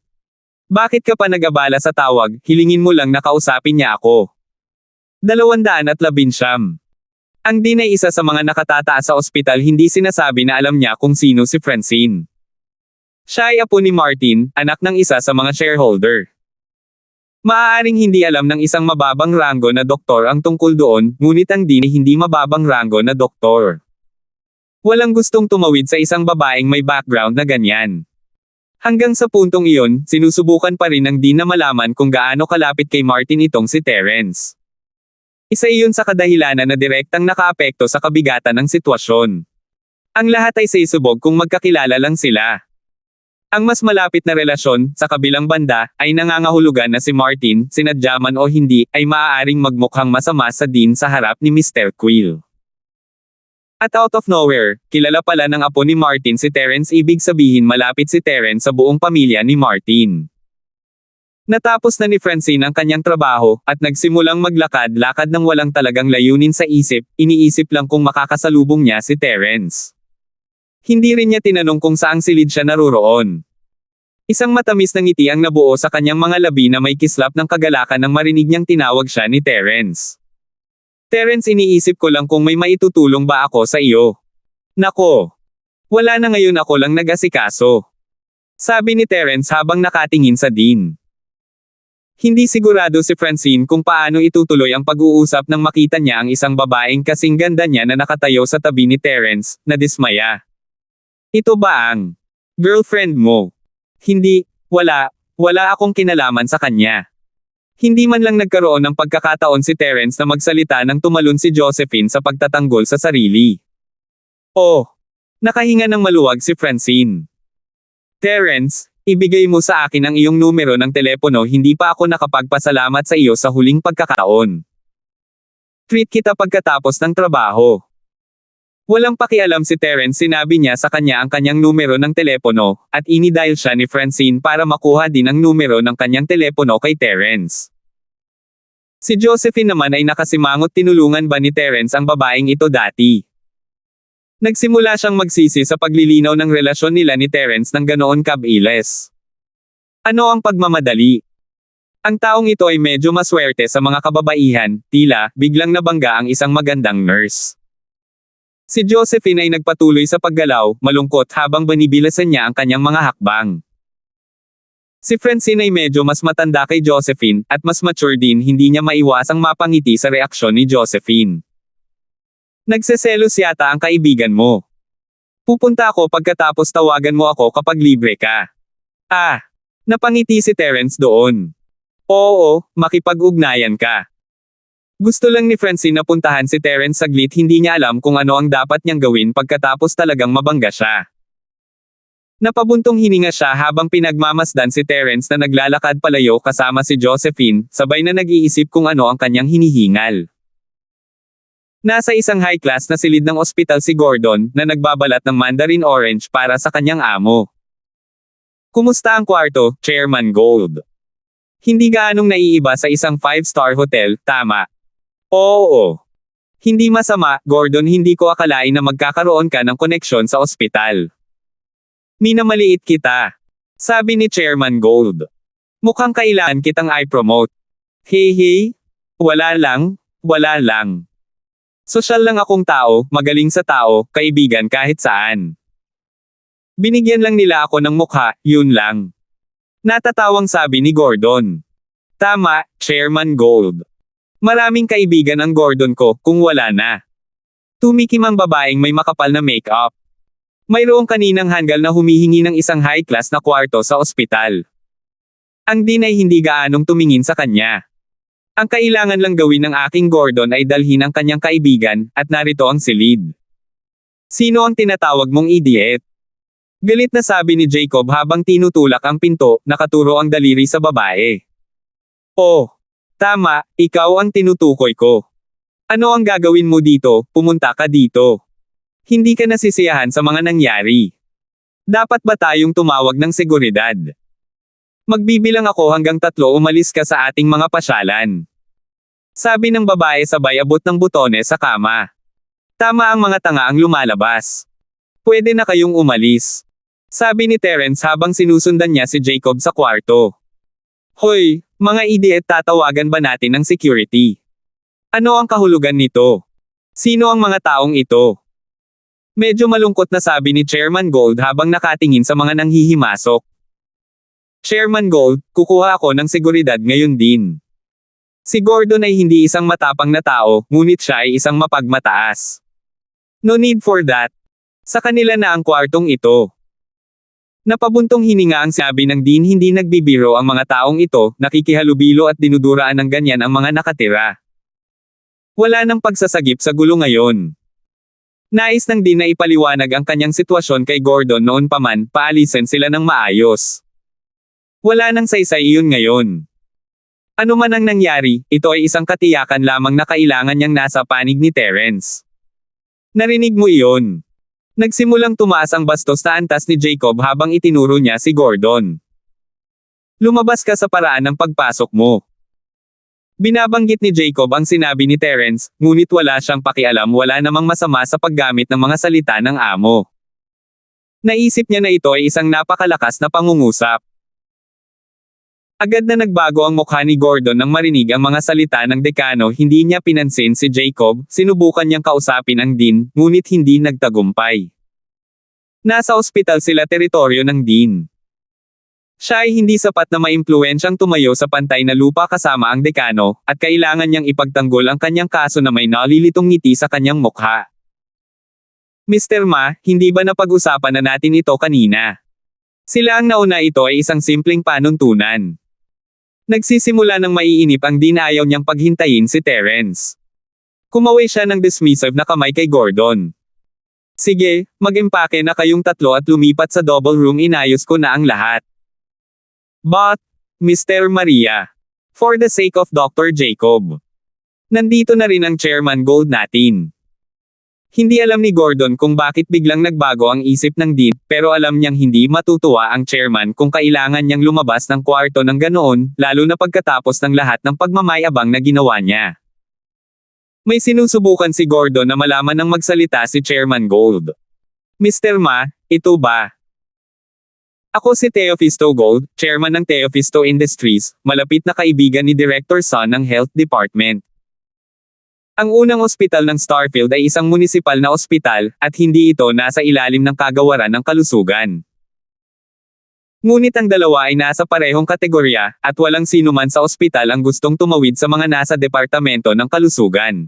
Bakit ka pa nag-abala sa tawag, hilingin mo lang na kausapin niya ako. 219. Ang Dean ay isa sa mga nakatataas sa ospital, hindi sinasabi na alam niya kung sino si Francine. Siya ay apo ni Martin, anak ng isa sa mga shareholder. Maaaring hindi alam ng isang mababang ranggo na doktor ang tungkol doon, ngunit ang Dean ay hindi mababang ranggo na doktor. Walang gustong tumawid sa isang babaeng may background na ganyan. Hanggang sa puntong iyon, sinusubukan pa rin ng Dean na malaman kung gaano kalapit kay Martin itong si Terence. Isa iyon sa kadahilanan na direktang nakaapekto sa kabigatan ng sitwasyon. Ang lahat ay saysubog kung magkakilala lang sila. Ang mas malapit na relasyon, sa kabilang banda, ay nangangahulugan na si Martin, sinadya man o hindi, ay maaaring magmukhang masama sa Dean sa harap ni Mr. Quill. At out of nowhere, kilala pala ng apo ni Martin si Terence, ibig sabihin malapit si Terence sa buong pamilya ni Martin. Natapos na ni Francine ang kanyang trabaho, at nagsimulang maglakad-lakad ng walang talagang layunin sa isip, iniisip lang kung makakasalubong niya si Terence. Hindi rin niya tinanong kung saang silid siya naroroon. Isang matamis na ngiti ang nabuo sa kanyang mga labi na may kislap ng kagalakan nang marinig niyang tinawag siya ni Terence. Terence, iniisip ko lang kung may maitutulong ba ako sa iyo. Nako. Wala na, ngayon ako lang nag-asikaso. Sabi ni Terence habang nakatingin sa Dean. Hindi sigurado si Francine kung paano itutuloy ang pag-uusap nang makita niya ang isang babaeng kasing ganda niya na nakatayo sa tabi ni Terence, na dismaya. Ito ba ang girlfriend mo? Hindi, wala akong kinalaman sa kanya. Hindi man lang nagkaroon ng pagkakataon si Terence na magsalita nang tumalon si Josephine sa pagtatanggol sa sarili. Oh, nakahinga ng maluwag si Francine. Terence, ibigay mo sa akin ang iyong numero ng telepono, hindi pa ako nakapagpasalamat sa iyo sa huling pagkakataon. Treat kita pagkatapos ng trabaho. Walang pakialam si Terence, sinabi niya sa kanya ang kanyang numero ng telepono, at inidial siya ni Francine para makuha din ang numero ng kanyang telepono kay Terence. Si Josephine naman ay nakasimangot, tinulungan ba ni Terence ang babaeng ito dati? Nagsimula siyang magsisi sa paglilinaw ng relasyon nila ni Terence ng ganoon kabilis. Ano ang pagmamadali? Ang taong ito ay medyo maswerte sa mga kababaihan, tila, biglang nabangga ang isang magandang nurse. Si Josephine ay nagpatuloy sa paggalaw, malungkot habang binibilasan niya ang kanyang mga hakbang. Si Francine ay medyo mas matanda kay Josephine, at mas mature din, hindi niya maiwasang mapangiti sa reaksyon ni Josephine. Nagseselos yata ang kaibigan mo. Pupunta ako pagkatapos, tawagan mo ako kapag libre ka. Ah, napangiti si Terence doon. Oo, makipag-ugnayan ka. Gusto lang ni Francine na puntahan si Terence saglit, hindi niya alam kung ano ang dapat niyang gawin pagkatapos talagang mabangga siya. Napabuntong hininga siya habang pinagmamasdan si Terence na naglalakad palayo kasama si Josephine, sabay na nag-iisip kung ano ang kanyang hinihingal. Nasa isang high-class na silid ng ospital si Gordon, na nagbabalat ng mandarin orange para sa kanyang amo. Kumusta ang kwarto, Chairman Gold? Hindi gaanong naiiba sa isang 5-star hotel, tama? Oo. Hindi masama, Gordon, hindi ko akalain na magkakaroon ka ng koneksyon sa ospital. Minamaliit kita. Sabi ni Chairman Gold. Mukhang kailangan kitang i-promote. Hey. Wala lang. Sosyal lang akong tao, magaling sa tao, kaibigan kahit saan. Binigyan lang nila ako ng mukha, yun lang. Natatawang sabi ni Gordon. Tama, Chairman Gold. Maraming kaibigan ang Gordon ko, kung wala na. Tumikim ang babaeng may makapal na make-up. Mayroong kaninang hanggal na humihingi ng isang high-class na kwarto sa ospital. Ang Dean ay hindi gaanong tumingin sa kanya. Ang kailangan lang gawin ng aking Gordon ay dalhin ang kanyang kaibigan, at narito ang silid. Sino ang tinatawag mong idiot? Galit na sabi ni Jacob habang tinutulak ang pinto, nakaturo ang daliri sa babae. Oh, tama, ikaw ang tinutukoy ko. Ano ang gagawin mo dito, pumunta ka dito. Hindi ka nasisiyahan sa mga nangyari. Dapat ba tayong tumawag ng seguridad? Magbibilang ako hanggang 3 umalis ka sa ating mga pasyalan. Sabi ng babae sabay abot ng butones sa kama. Tama ang mga tanga ang lumalabas. Pwede na kayong umalis. Sabi ni Terence habang sinusundan niya si Jacob sa kwarto. Hoy, mga idiot, tatawagan ba natin ng security? Ano ang kahulugan nito? Sino ang mga taong ito? Medyo malungkot na sabi ni Chairman Gold habang nakatingin sa mga nanghihimasok. Chairman Gold, kukuha ako ng seguridad ngayon din. Si Gordon ay hindi isang matapang na tao, ngunit siya ay isang mapagmataas. No need for that. Sa kanila na ang kwartong ito. Napabuntong hininga ang sabi ng Dean, hindi nagbibiro ang mga taong ito, nakikihalubilo at dinuduraan ng ganyan ang mga nakatira. Wala nang pagsasagip sa gulo ngayon. Nais ng Dean na ipaliwanag ang kanyang sitwasyon kay Gordon noon pa man, paalisin sila ng maayos. Wala nang saysay iyon ngayon. Ano man ang nangyari, ito ay isang katiyakan lamang na kailangan niyang nasa panig ni Terence. Narinig mo iyon? Nagsimulang tumaas ang bastos na antas ni Jacob habang itinuro niya si Gordon. Lumabas ka sa paraan ng pagpasok mo. Binabanggit ni Jacob ang sinabi ni Terence, ngunit wala siyang pakialam, wala namang masama sa paggamit ng mga salita ng amo. Naisip niya na ito ay isang napakalakas na pangungusap. Agad na nagbago ang mukha ni Gordon nang marinig ang mga salita ng dekano, hindi niya pinansin si Jacob, sinubukan niyang kausapin ang Dean, ngunit hindi nagtagumpay. Nasa ospital sila, teritoryo ng Dean. Siya ay hindi sapat na maimpluwensyang tumayo sa pantay na lupa kasama ang dekano, at kailangan niyang ipagtanggol ang kanyang kaso na may nalilitong ngiti sa kanyang mukha. Mr. Ma, hindi ba napag-usapan na natin ito kanina? Sila ang nauna, ito ay isang simpleng panuntunan. Nagsisimula ng maiinip ang Dean, ayaw niyang paghintayin si Terence. Kumaway siya ng dismissive na kamay kay Gordon. Sige, mag-impake na kayong 3 at lumipat sa double room, inayos ko na ang lahat. But, Mr. Maria, for the sake of Dr. Jacob. Nandito na rin ang Chairman Gold natin. Hindi alam ni Gordon kung bakit biglang nagbago ang isip ng Dean, pero alam niyang hindi matutuwa ang chairman kung kailangan niyang lumabas ng kwarto ng ganoon, lalo na pagkatapos ng lahat ng pagmamayabang na ginawa niya. May sinusubukan si Gordon na malaman nang magsalita si Chairman Gold. Mr. Ma, ito ba? Ako si Teofisto Gold, chairman ng Teofisto Industries, malapit na kaibigan ni Director Son ng Health Department. Ang unang ospital ng Starfield ay isang munisipal na ospital, at hindi ito nasa ilalim ng kagawaran ng kalusugan. Ngunit ang dalawa ay nasa parehong kategorya, at walang sinuman sa ospital ang gustong tumawid sa mga nasa departamento ng kalusugan.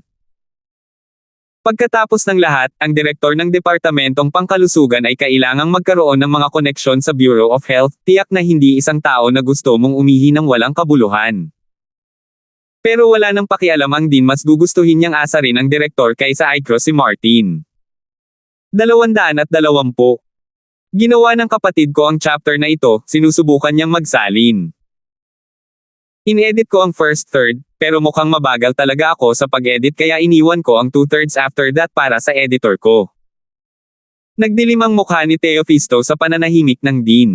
Pagkatapos ng lahat, ang direktor ng Departamentong Pangkalusugan ay kailangang magkaroon ng mga koneksyon sa Bureau of Health, tiyak na hindi isang tao na gusto mong umihi ng walang kabuluhan. Pero wala nang pakialam ang Dean, mas gugustuhin niyang asarin ang direktor kaysa i-cross si Martin. 220. Ginawa ng kapatid ko ang chapter na ito, sinusubukan niyang magsalin. In-edit ko ang first third, pero mukhang mabagal talaga ako sa pag-edit kaya iniwan ko ang 2/3 after that para sa editor ko. Nagdilim ang mukha ni Teofisto sa pananahimik ng Dean.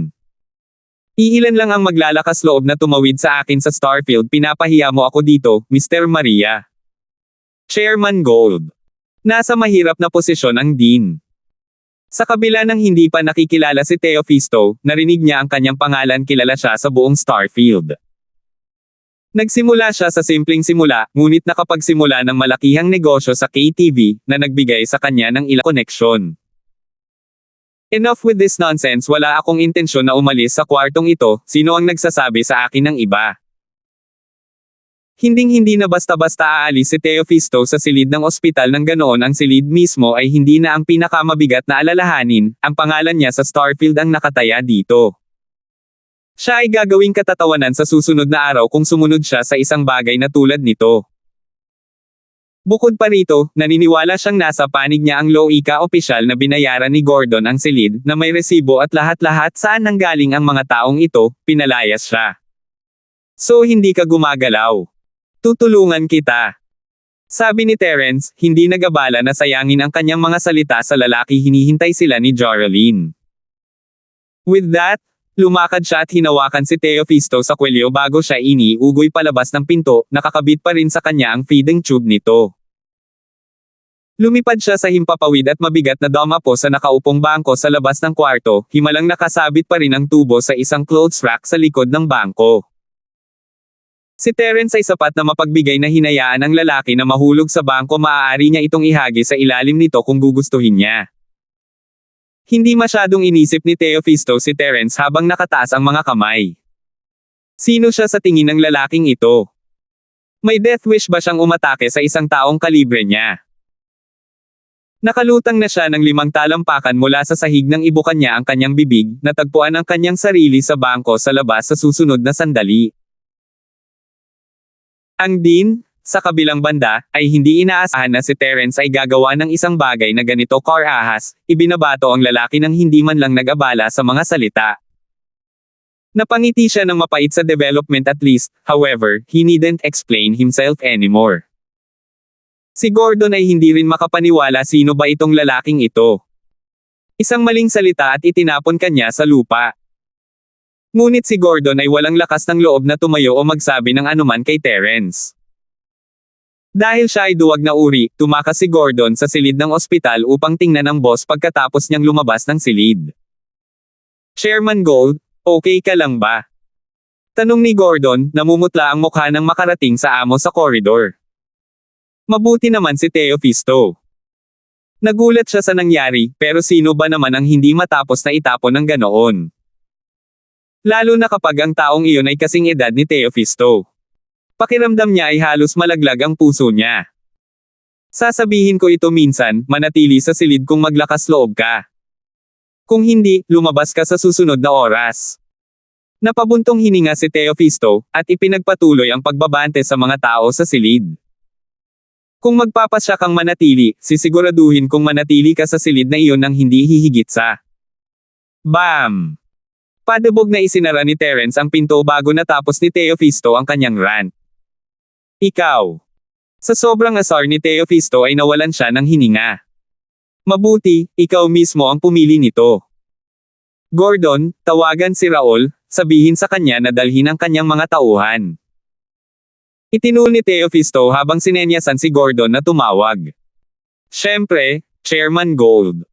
Iilan lang ang maglalakas loob na tumawid sa akin sa Starfield, pinapahiya mo ako dito, Mr. Maria. Chairman Gold. Nasa mahirap na posisyon ang Dean. Sa kabila ng hindi pa nakikilala si Teofisto, narinig niya ang kanyang pangalan, kilala siya sa buong Starfield. Nagsimula siya sa simpleng simula, ngunit nakapagsimula ng malakihang negosyo sa KTV, na nagbigay sa kanya ng ilang koneksyon. Enough with this nonsense, wala akong intensyon na umalis sa kwartong ito, sino ang nagsasabi sa akin ng iba? Hinding-hindi na basta-basta aalis si Teofisto sa silid ng ospital ng ganoon ang silid mismo ay hindi na ang pinakamabigat na alalahanin, ang pangalan niya sa Starfield ang nakataya dito. Siya ay gagawing katatawanan sa susunod na araw kung sumunod siya sa isang bagay na tulad nito. Bukod pa rito, naniniwala siyang nasa panig niya ang loika opisyal na binayaran ni Gordon ang silid, na may resibo at lahat-lahat saan nanggaling ang mga taong ito, pinalayas siya. So hindi ka gumagalaw. Tutulungan kita. Sabi ni Terence, hindi nag-abala na sayangin ang kanyang mga salita sa lalaki, hinihintay sila ni Geraldine. With that, lumakad siya at hinawakan si Teofisto sa kwelyo bago siya iniugoy palabas ng pinto, nakakabit pa rin sa kanya ang feeding tube nito. Lumipad siya sa himpapawid at mabigat na damapo sa nakaupong bangko sa labas ng kwarto, himalang nakasabit pa rin ang tubo sa isang clothes rack sa likod ng bangko. Si Terence ay sapat na mapagbigay na hinayaan ang lalaki na mahulog sa bangko, maaari niya itong ihagi sa ilalim nito kung gugustuhin niya. Hindi masyadong inisip ni Teofisto si Terence habang nakataas ang mga kamay. Sino siya sa tingin ng lalaking ito? May death wish ba siyang umatake sa isang taong kalibre niya? Nakalutang na siya ng 5 talampakan mula sa sahig nang ibukan niya ang kanyang bibig, natagpuan ang kanyang sarili sa bangko sa labas sa susunod na sandali. Ang Dean, sa kabilang banda, ay hindi inaasahan na si Terence ay gagawa ng isang bagay na ganito karahas, ibinabato ang lalaki nang hindi man lang nag-abala sa mga salita. Napangiti siya ng mapait sa development at least, however, he needn't explain himself anymore. Si Gordon ay hindi rin makapaniwala sino ba itong lalaking ito. Isang maling salita at itinapon kanya sa lupa. Ngunit si Gordon ay walang lakas ng loob na tumayo o magsabi ng anuman kay Terence. Dahil siya ay duwag na uri, tumakas si Gordon sa silid ng ospital upang tingnan ang boss pagkatapos niyang lumabas ng silid. Chairman Gold, okay ka lang ba? Tanong ni Gordon, namumutla ang mukha ng makarating sa amo sa koridor. Mabuti naman si Teofisto. Nagulat siya sa nangyari, pero sino ba naman ang hindi matapos na itapon ng ganoon? Lalo na kapag ang taong iyon ay kasing edad ni Teofisto. Pakiramdam niya ay halos malaglag ang puso niya. Sasabihin ko ito minsan, manatili sa silid kung maglakas loob ka. Kung hindi, lumabas ka sa susunod na oras. Napabuntong hininga si Teofisto, at ipinagpatuloy ang pagbabante sa mga tao sa silid. Kung magpapasya kang manatili, sisiguraduhin kung manatili ka sa silid na iyon nang hindi hihigit sa. Bam! Padabog na isinara ni Terence ang pinto bago natapos ni Teofisto ang kanyang rant. Ikaw. Sa sobrang asar ni Teofisto ay nawalan siya ng hininga. Mabuti, ikaw mismo ang pumili nito. Gordon, tawagan si Raul, sabihin sa kanya na dalhin ang kanyang mga tauhan. Itinul ni Teofisto habang sinenyasan si Gordon na tumawag. Siyempre, Chairman Gold.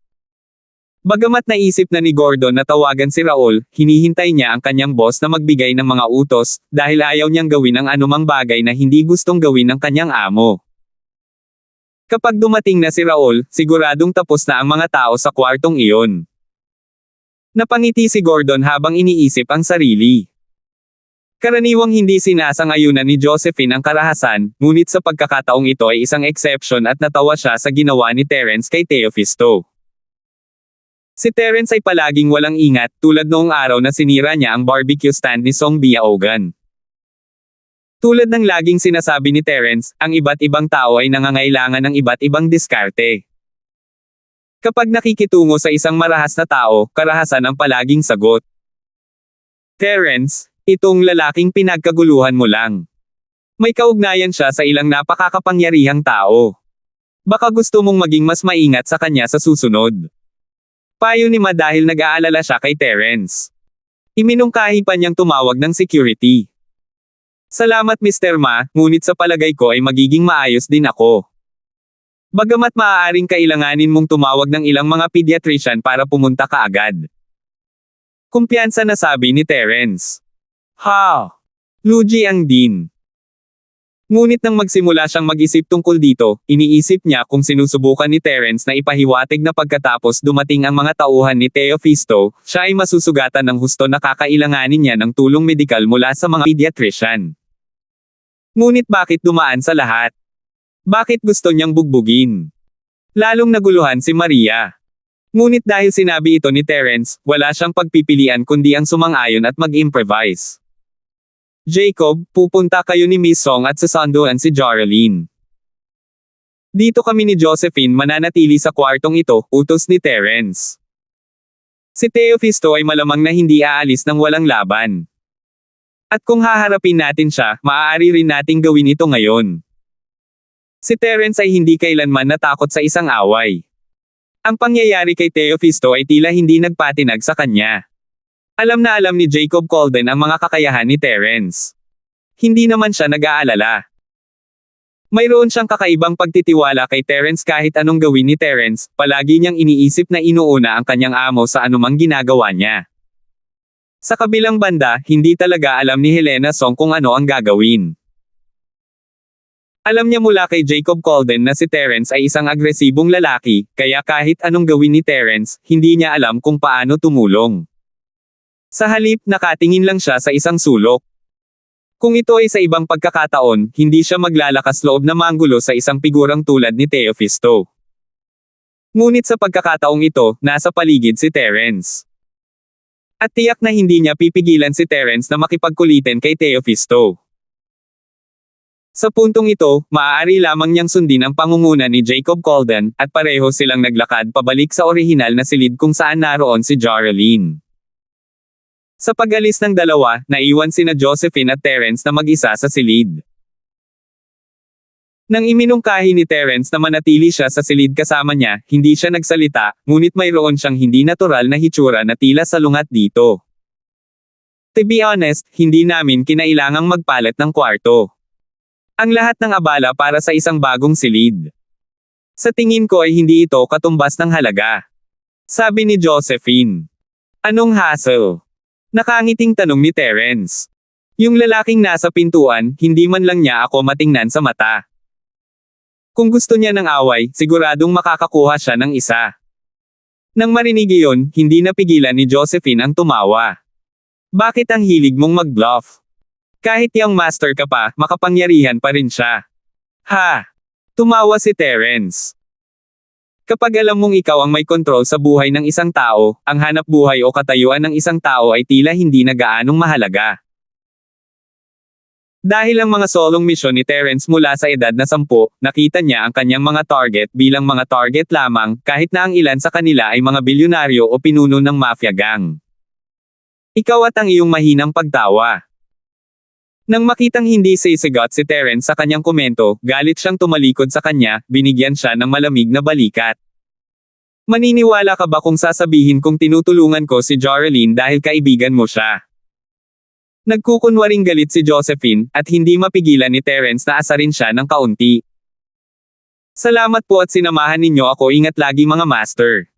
Bagamat naisip na ni Gordon na tawagan si Raul, hinihintay niya ang kanyang boss na magbigay ng mga utos, dahil ayaw niyang gawin ang anumang bagay na hindi gustong gawin ng kanyang amo. Kapag dumating na si Raul, siguradong tapos na ang mga tao sa kwartong iyon. Napangiti si Gordon habang iniisip ang sarili. Karaniwang hindi sinasang-ayunan ni Josephine ang karahasan, ngunit sa pagkakataong ito ay isang exception at natawa siya sa ginawa ni Terence kay Teofisto. Si Terence ay palaging walang ingat, tulad noong araw na sinira niya ang barbecue stand ni Song Biaogan. Tulad ng laging sinasabi ni Terence, ang iba't ibang tao ay nangangailangan ng iba't ibang diskarte. Kapag nakikitungo sa isang marahas na tao, karahasan ang palaging sagot. Terence, itong lalaking pinagkaguluhan mo lang. May kaugnayan siya sa ilang napakakapangyarihang tao. Baka gusto mong maging mas maingat sa kanya sa susunod. Payo ni Ma dahil nag-aalala siya kay Terence. Iminungkahi pa niyang tumawag ng security. Salamat Mr. Ma, ngunit sa palagay ko ay magiging maayos din ako. Bagamat maaaring kailanganin mong tumawag ng ilang mga pediatrician para pumunta ka agad. Kumpiyansa na sabi ni Terence. Ha! Luigi ang dean. Ngunit nang magsimula siyang mag-isip tungkol dito, iniisip niya kung sinusubukan ni Terence na ipahiwatig na pagkatapos dumating ang mga tauhan ni Theophisto, siya ay masusugatan ng husto na kakailanganin niya ng tulong medikal mula sa mga pediatrician. Ngunit bakit dumaan sa lahat? Bakit gusto niyang bugbugin? Lalong naguluhan si Maria. Ngunit dahil sinabi ito ni Terence, wala siyang pagpipilian kundi ang sumang-ayon at mag-improvise. Jacob, pupunta kayo ni Miss Song at sasanduan si Joralyn. Dito kami ni Josephine mananatili sa kwartong ito, utos ni Terence. Si Theophisto ay malamang na hindi aalis nang walang laban. At kung haharapin natin siya, maaari rin nating gawin ito ngayon. Si Terence ay hindi kailanman natakot sa isang away. Ang pangyayari kay Theophisto ay tila hindi nagpatinag sa kanya. Alam na alam ni Jacob Colden ang mga kakayahan ni Terence. Hindi naman siya nag-aalala. Mayroon siyang kakaibang pagtitiwala kay Terence kahit anong gawin ni Terence, palagi niyang iniisip na inuuna ang kanyang amo sa anumang ginagawa niya. Sa kabilang banda, hindi talaga alam ni Helena Song kung ano ang gagawin. Alam niya mula kay Jacob Colden na si Terence ay isang agresibong lalaki, kaya kahit anong gawin ni Terence, hindi niya alam kung paano tumulong. Sa halip, nakatingin lang siya sa isang sulok. Kung ito ay sa ibang pagkakataon, hindi siya maglalakas loob na manggulo sa isang figurang tulad ni Theophisto. Ngunit sa pagkakataong ito, nasa paligid si Terence. At tiyak na hindi niya pipigilan si Terence na makipagkulitin kay Theophisto. Sa puntong ito, maaari lamang niyang sundin ang pangunguna ni Jacob Colden, at pareho silang naglakad pabalik sa orihinal na silid kung saan naroon si Joralyn. Sa pag-alis ng dalawa, naiwan sina Josephine at Terence na mag-isa sa silid. Nang iminungkahi ni Terence na manatili siya sa silid kasama niya, hindi siya nagsalita, ngunit mayroon siyang hindi natural na hitsura na tila salungat dito. To be honest, hindi namin kinailangang magpalit ng kwarto. Ang lahat ng abala para sa isang bagong silid. Sa tingin ko ay hindi ito katumbas ng halaga. Sabi ni Josephine. Anong hassle? Nakangiting tanong ni Terence. Yung lalaking nasa pintuan, hindi man lang niya ako matingnan sa mata. Kung gusto niya ng away, siguradong makakakuha siya ng isa. Nang marinig iyon, hindi napigilan ni Josephine ang tumawa. Bakit ang hilig mong mag-bluff? Kahit young master ka pa, makapangyarihan pa rin siya. Ha! Tumawa si Terence. Kapag alam mong ikaw ang may kontrol sa buhay ng isang tao, ang hanap buhay o katayuan ng isang tao ay tila hindi na gaanong mahalaga. Dahil ang mga solong misyon ni Terence mula sa edad na 10, nakita niya ang kanyang mga target bilang mga target lamang, kahit na ang ilan sa kanila ay mga bilyonaryo o pinuno ng mafia gang. Ikaw at ang iyong mahinang pagtawa. Nang makitang hindi sisigot si Terence sa kanyang komento, galit siyang tumalikod sa kanya, binigyan siya ng malamig na balikat. Maniniwala ka ba kung sasabihin kong tinutulungan ko si Joralyn dahil kaibigan mo siya? Nagkukunwaring galit si Josephine, at hindi mapigilan ni Terence na asarin siya ng kaunti. Salamat po at sinamahan ninyo ako, ingat lagi mga master.